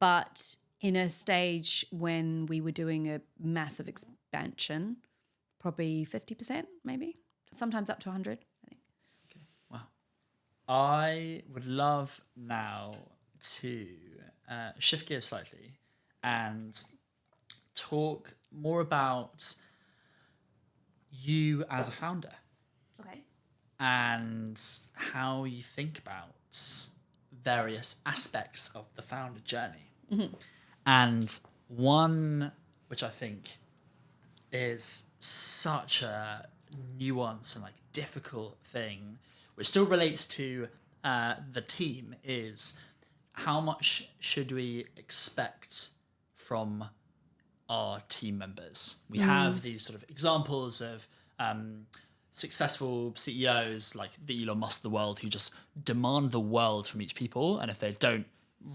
But in a stage when we were doing a massive expansion, probably 50% maybe. Sometimes up to 100, I think. Okay. Wow. I would love now to shift gears slightly and talk more about you as a founder. Okay. And how you think about various aspects of the founder journey. Mm-hmm. And one which I think is such a nuance and like difficult thing, which still relates to the team, is how much should we expect from our team members? We have these sort of examples of successful CEOs like the Elon Musk of the world who just demand the world from each people, and if they don't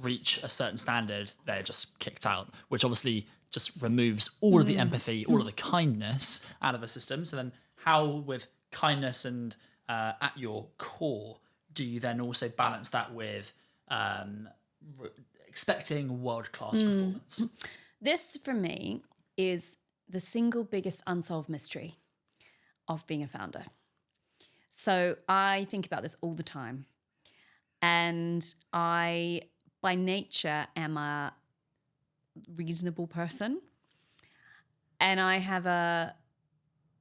reach a certain standard, they're just kicked out, which obviously just removes all of the empathy, all of the kindness out of a system. So then how, with kindness and at your core, do you then also balance that with expecting world-class performance? This, for me, is the single biggest unsolved mystery of being a founder. So I think about this all the time. And I, by nature, am a reasonable person. And I have a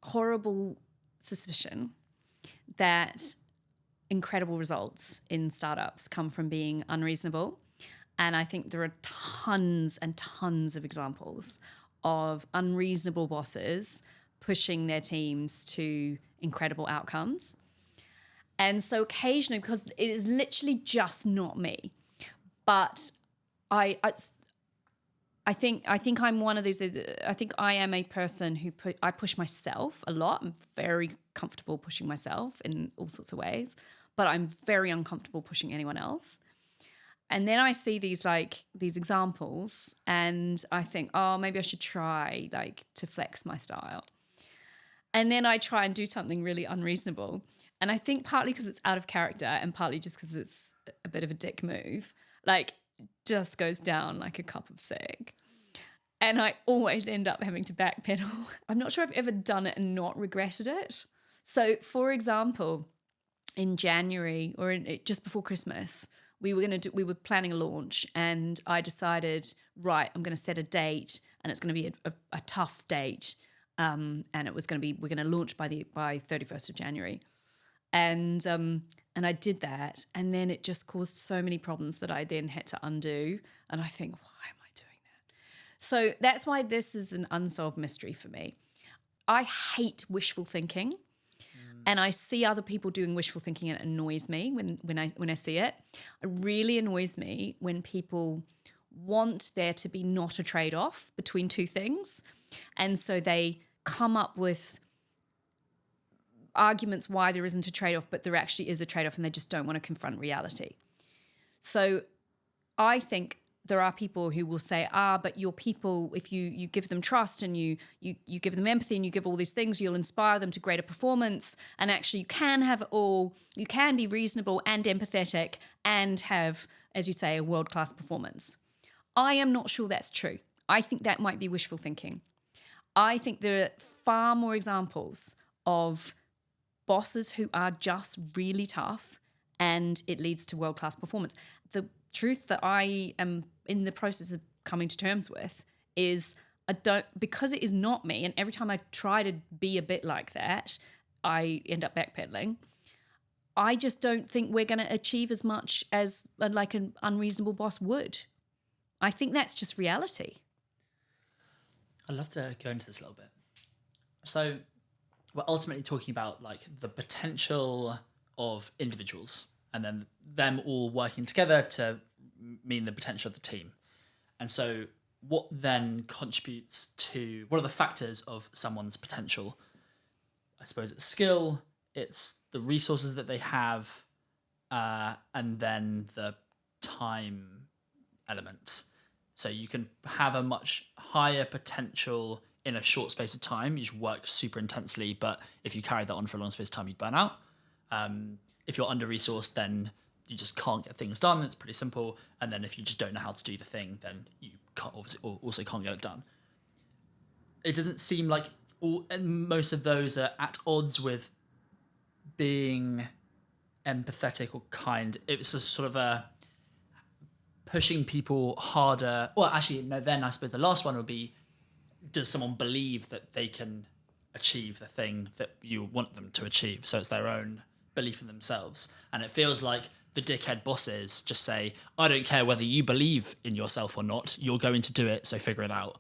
horrible suspicion that incredible results in startups come from being unreasonable. And I think there are tons and tons of examples of unreasonable bosses pushing their teams to incredible outcomes. And so occasionally, because it is literally just not me, but I think I'm one of these. I think I am a person who I push myself a lot. I'm very comfortable pushing myself in all sorts of ways, but I'm very uncomfortable pushing anyone else. And then I see these examples, and I think, oh, maybe I should try to flex my style. And then I try and do something really unreasonable. And I think partly because it's out of character, and partly just because it's a bit of a dick move, just goes down like a cup of cig. And I always end up having to backpedal. I'm not sure I've ever done it and not regretted it. So, for example, in January or just before Christmas, we were planning a launch, and I decided, right, I'm going to set a date, and it's going to be a tough date, and it was going to be, we're going to launch by 31st of January. And I did that, and then it just caused so many problems that I then had to undo. And I think, why am I doing that? So that's why this is an unsolved mystery for me. I hate wishful thinking, and I see other people doing wishful thinking, and it annoys me when I see it. It really annoys me when people want there to be not a trade-off between two things, and so they come up with arguments why there isn't a trade-off, but there actually is a trade-off, and they just don't want to confront reality. So I think there are people who will say, but your people, if you give them trust and you give them empathy and you give all these things, you'll inspire them to greater performance. And actually you can have it all. You can be reasonable and empathetic and have, as you say, a world-class performance. I am not sure that's true. I think that might be wishful thinking. I think there are far more examples of bosses who are just really tough and it leads to world-class performance. The truth that I am in the process of coming to terms with is because it is not me, and every time I try to be a bit like that, I end up backpedaling. I just don't think we're going to achieve as much as like an unreasonable boss would. I think that's just reality. I'd love to go into this a little bit. So we're ultimately talking about like the potential of individuals and then them all working together to mean the potential of the team. And so what then contributes to, what are the factors of someone's potential? I suppose it's skill, it's the resources that they have, and then the time element. So you can have a much higher potential in a short space of time. You just work super intensely, but if you carry that on for a long space of time, you'd burn out. If you're under-resourced, then you just can't get things done. It's pretty simple. And then if you just don't know how to do the thing, then you can't obviously also can't get it done. It doesn't seem like most of those are at odds with being empathetic or kind. It's a sort of a pushing people harder. Well, actually, no, then I suppose the last one would be, does someone believe that they can achieve the thing that you want them to achieve? So it's their own belief in themselves. And it feels like the dickhead bosses just say, I don't care whether you believe in yourself or not, you're going to do it, so figure it out.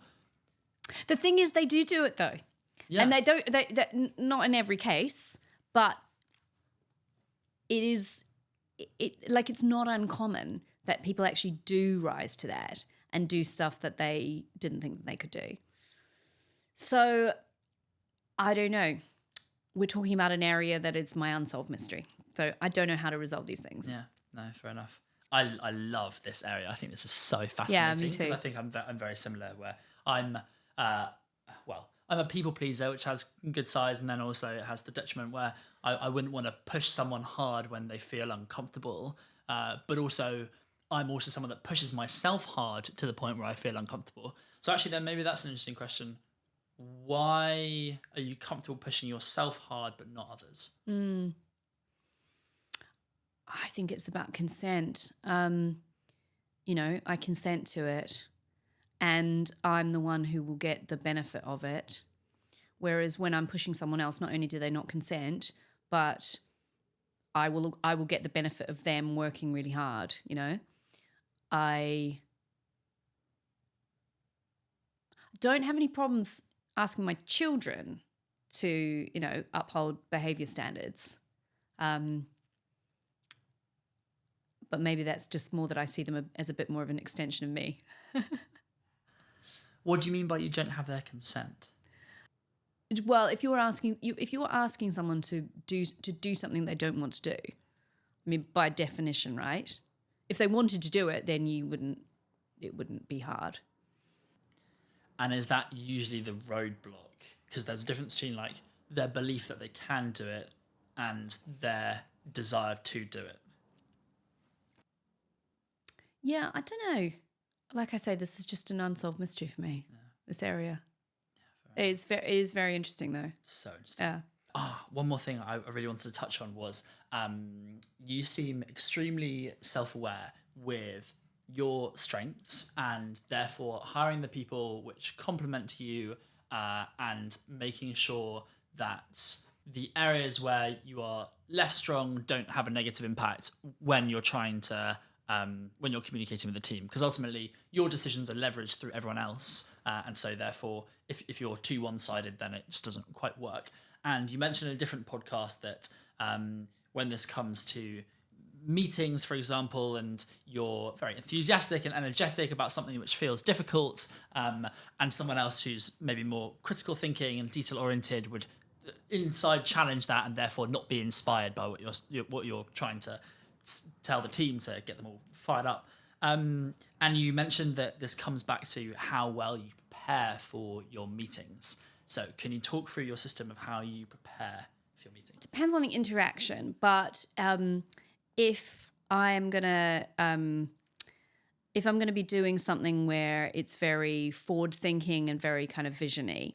The thing is, they do it though. Yeah. And they not in every case, but it's not uncommon that people actually do rise to that and do stuff that they didn't think that they could do. So I don't know. We're talking about an area that is my unsolved mystery. So I don't know how to resolve these things. Yeah, no, fair enough. I love this area. I think this is so fascinating. Yeah, me too. Because I think I'm very similar, where I'm a people pleaser, which has good sides, and then also it has the detriment where I wouldn't want to push someone hard when they feel uncomfortable. But also, I'm also someone that pushes myself hard to the point where I feel uncomfortable. So actually, then maybe that's an interesting question. Why are you comfortable pushing yourself hard but not others? I think it's about consent. I consent to it and I'm the one who will get the benefit of it. Whereas when I'm pushing someone else, not only do they not consent, but I will get the benefit of them working really hard, I don't have any problems asking my children to, uphold behavior standards. But maybe that's just more that I see them as a bit more of an extension of me. What do you mean by you don't have their consent? Well, if you're asking someone to do something they don't want to do, I mean, by definition, right? If they wanted to do it, then it wouldn't be hard. And is that usually the roadblock? Because there's a difference between like their belief that they can do it and their desire to do it. Yeah, I don't know. Like I say, this is just an unsolved mystery for me, this area. Yeah, it is very interesting, though. So interesting. Yeah. One more thing I really wanted to touch on was you seem extremely self-aware with your strengths and therefore hiring the people which complement you and making sure that the areas where you are less strong don't have a negative impact when you're trying to when you're communicating with the team, because ultimately your decisions are leveraged through everyone else, and so therefore if you're too one-sided, then it just doesn't quite work. And you mentioned in a different podcast that when this comes to meetings, for example, and you're very enthusiastic and energetic about something which feels difficult, and someone else who's maybe more critical thinking and detail oriented would inside challenge that and therefore not be inspired by what you're trying to tell the team to get them all fired up. And you mentioned that this comes back to how well you prepare for your meetings. So can you talk through your system of how you prepare for your meetings? Depends on the interaction, but if I'm gonna be doing something where it's very forward thinking and very kind of visiony,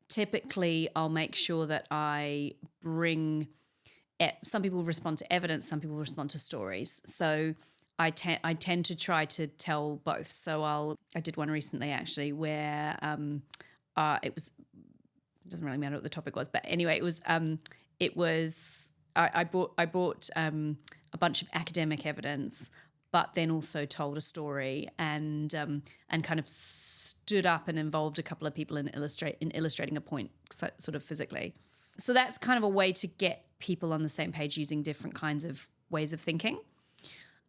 typically I'll make sure that I bring some people respond to evidence, some people respond to stories. So I tend to try to tell both. So I did one recently actually where it doesn't really matter what the topic was, but anyway, I brought a bunch of academic evidence, but then also told a story and kind of stood up and involved a couple of people in illustrating a point, sort of physically. So that's kind of a way to get people on the same page using different kinds of ways of thinking.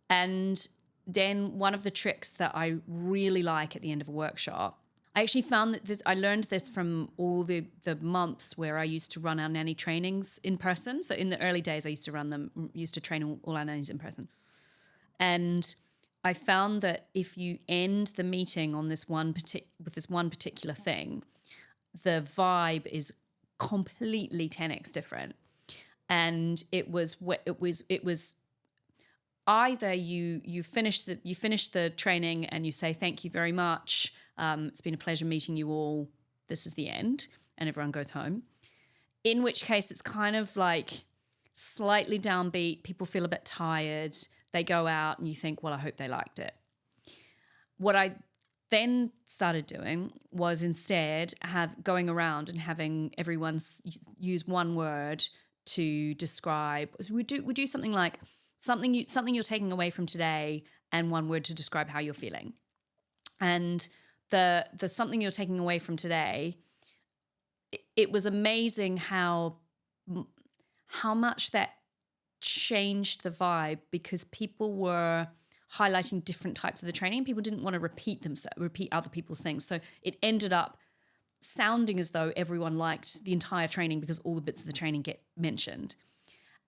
And then one of the tricks that I really like at the end of a workshop, I actually found that I learned this from all the months where I used to run our nanny trainings in person. So in the early days, I used to train all our nannies in person. And I found that if you end the meeting on with this one particular thing, the vibe is completely 10x different. And it was either you finish the training and you say thank you very much. It's been a pleasure meeting you all. This is the end, and everyone goes home. In which case, it's kind of like slightly downbeat. People feel a bit tired. They go out, and you think, well, I hope they liked it. What I then started doing was instead going around and having everyone use one word to describe. We do something like something you're taking away from today, and one word to describe how you're feeling. And the something you're taking away from today, it was amazing how much that changed the vibe, because people were highlighting different types of the training. People didn't want to repeat other people's things. So it ended up sounding as though everyone liked the entire training because all the bits of the training get mentioned.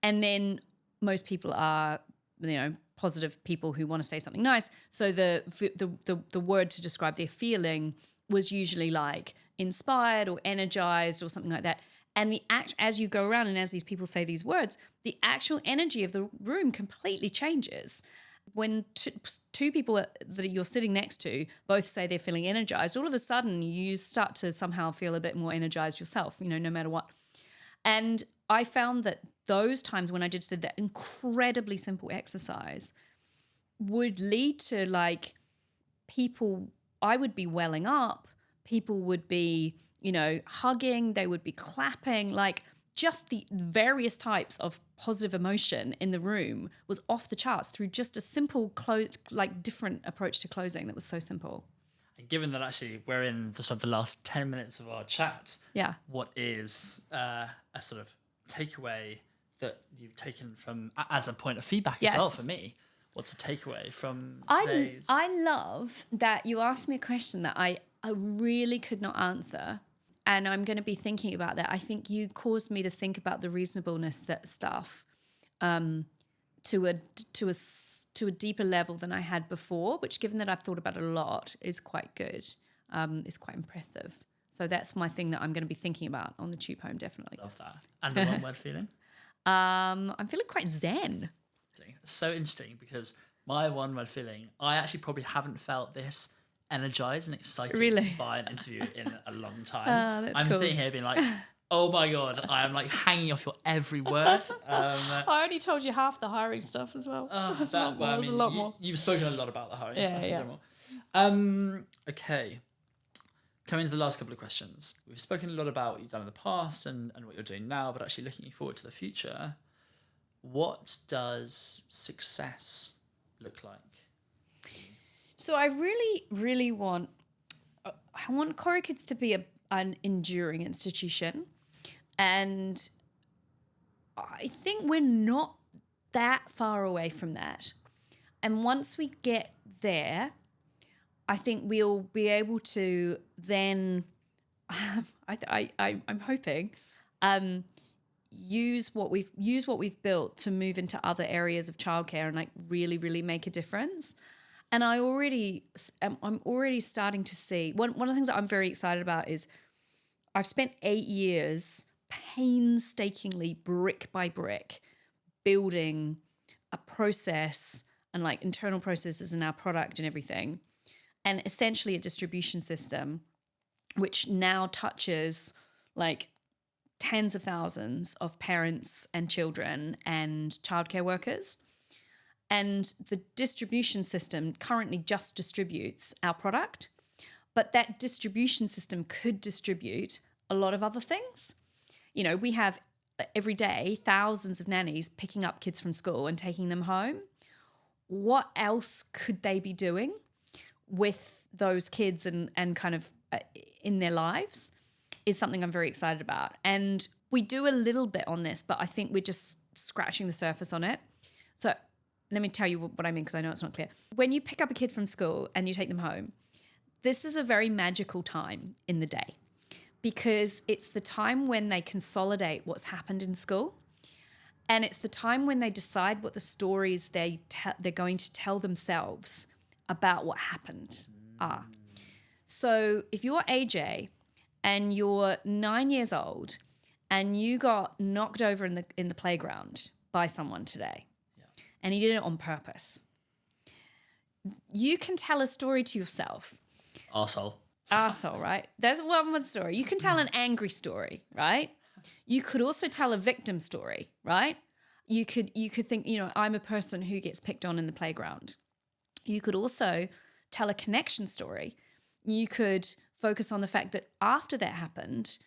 And then most people are, positive people who want to say something nice. So the word to describe their feeling was usually like inspired or energized or something like that. And as you go around and as these people say these words, the actual energy of the room completely changes. When two people that you're sitting next to both say they're feeling energized, all of a sudden you start to somehow feel a bit more energized yourself, no matter what. And I found that those times when I just did that incredibly simple exercise would lead to like people, I would be welling up, people would be, hugging, they would be clapping, like just the various types of positive emotion in the room was off the charts through just a simple, different approach to closing that was so simple. And given that actually we're in the last 10 minutes of our chat, yeah, what is a sort of takeaway that you've taken from, as a point of feedback as well for me? What's a takeaway from today's? I love that you asked me a question that I really could not answer. And I'm going to be thinking about that. I think you caused me to think about the reasonableness that stuff to a deeper level than I had before, which, given that I've thought about it a lot, is quite good, is quite impressive. So that's my thing that I'm going to be thinking about on the tube home, definitely. Love that. And the one word feeling? I'm feeling quite zen. So interesting, because my one word feeling, I actually probably haven't felt this energized and excited by an interview in a long time. I'm sitting here being like, oh my God, I am like hanging off your every word. I only told you half the hiring stuff as well. There's a lot more. You've spoken a lot about the hiring stuff in general. Okay. Coming to the last couple of questions. We've spoken a lot about what you've done in the past and what you're doing now, but actually looking forward to the future, what does success look like? So I really, really want Koru Kids to be an enduring institution. And I think we're not that far away from that. And once we get there, I think we'll be able to then, I'm hoping, use what we've built to move into other areas of childcare and like really, really make a difference. And I'm already starting to see, one of the things that I'm very excited about is I've spent 8 years painstakingly, brick by brick, building a process and like internal processes in our product and everything, and essentially a distribution system, which now touches like tens of thousands of parents and children and childcare workers. And the distribution system currently just distributes our product, but that distribution system could distribute a lot of other things. You know, we have every day thousands of nannies picking up kids from school and taking them home. What else could they be doing with those kids and kind of in their lives is something I'm very excited about. And we do a little bit on this, but I think we're just scratching the surface on it. So let me tell you what I mean, because I know it's not clear. When you pick up a kid from school and you take them home, this is a very magical time in the day because it's the time when they consolidate what's happened in school. And it's the time when they decide what the stories they're going to tell themselves about what happened are. So if you're AJ and you're 9 years old and you got knocked over in the playground by someone today, and you did it on purpose, you can tell a story to yourself. Arsehole, right? There's one story. You can tell an angry story, right? You could also tell a victim story, right? You could think, you know, I'm a person who gets picked on in the playground. You could also tell a connection story. You could focus on the fact that after that happened,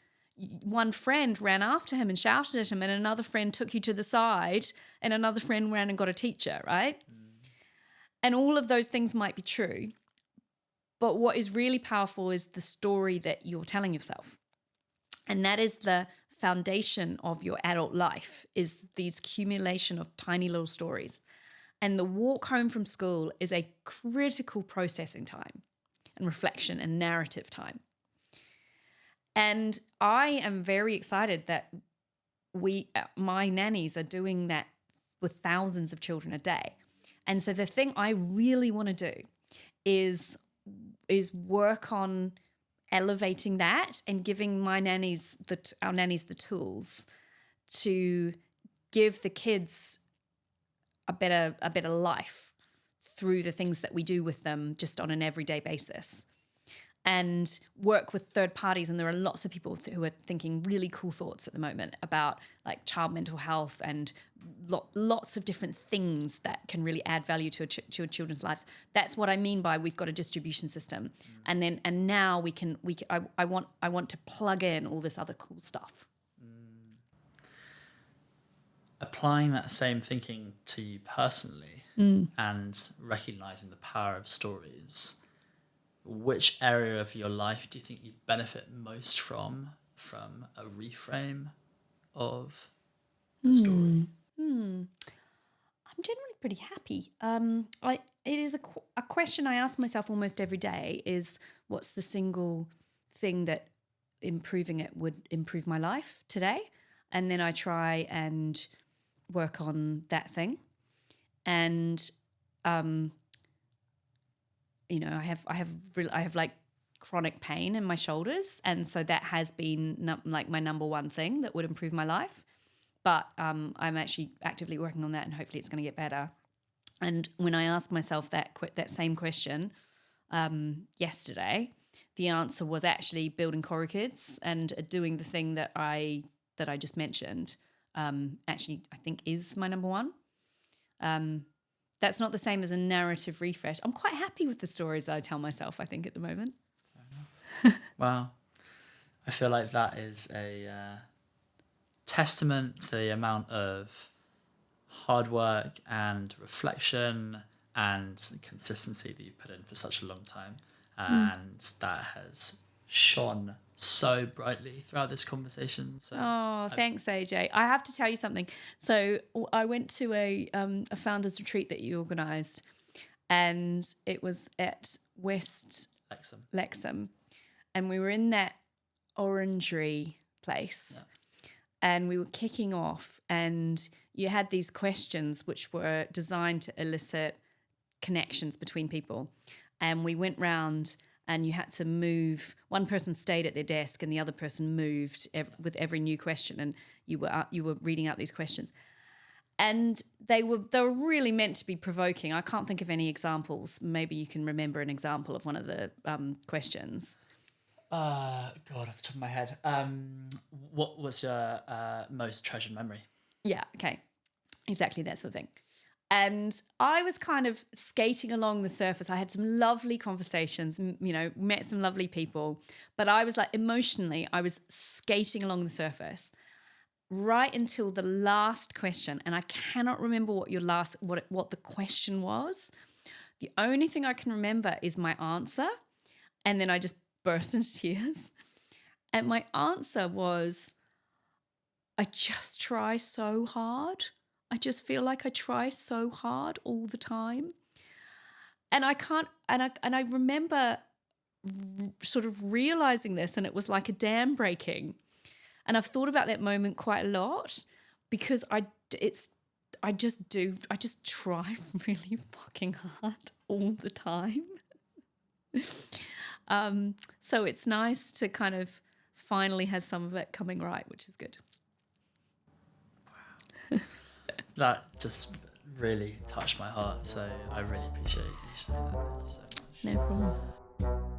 one friend ran after him and shouted at him, and another friend took you to the side, and another friend ran and got a teacher, right? And all of those things might be true. But what is really powerful is the story that you're telling yourself. And that is the foundation of your adult life, is these accumulation of tiny little stories. And the walk home from school is a critical processing time and reflection and narrative time. And I am very excited that my nannies are doing that with thousands of children a day. And so the thing I really want to do is work on elevating that and giving our nannies the tools to give the kids a better life through the things that we do with them just on an everyday basis. And work with third parties. And there are lots of people who are thinking really cool thoughts at the moment about like child mental health and lots of different things that can really add value to children's lives. That's what I mean by we've got a distribution system. And now I want to plug in all this other cool stuff. Applying that same thinking to you personally and recognizing the power of stories, which area of your life do you think you'd benefit most from a reframe of the story? I'm generally pretty happy. It is a question I ask myself almost every day is, what's the single thing that improving it would improve my life today? And then I try and work on that thing. And you know, I have like chronic pain in my shoulders, and so that has been like my number one thing that would improve my life. But I'm actually actively working on that, and hopefully it's going to get better. And when I asked myself that same question yesterday, the answer was actually building Koru Kids and doing the thing that I just mentioned. Actually, I think is my number one. That's not the same as a narrative refresh. I'm quite happy with the stories that I tell myself, I think, at the moment. Wow. I feel like that is a testament to the amount of hard work and reflection and consistency that you've put in for such a long time. And that has shone so brightly throughout this conversation. So thanks, AJ. I have to tell you something. So I went to a founders retreat that you organised, and it was at West Lexham, and we were in that orangery place, and we were kicking off, and you had these questions which were designed to elicit connections between people. And we went round and you had to move. One person stayed at their desk and the other person moved with every new question. And you were reading out these questions. And they were really meant to be provoking. I can't think of any examples. Maybe you can remember an example of one of the questions. God, off the top of my head. What was your most treasured memory? Yeah, okay. Exactly that sort of thing. And I was kind of skating along the surface. I had some lovely conversations, met some lovely people. But I was like, emotionally, I was skating along the surface right until the last question. And I cannot remember what the question was. The only thing I can remember is my answer. And then I just burst into tears. And my answer was, I just try so hard. I just feel like I try so hard all the time. And I can't, and I remember sort of realizing this, and it was like a dam breaking. And I've thought about that moment quite a lot because I just try really fucking hard all the time. So it's nice to kind of finally have some of it coming right, which is good. Wow. That just really touched my heart. So I really appreciate you sharing that. Thank you so much. No problem.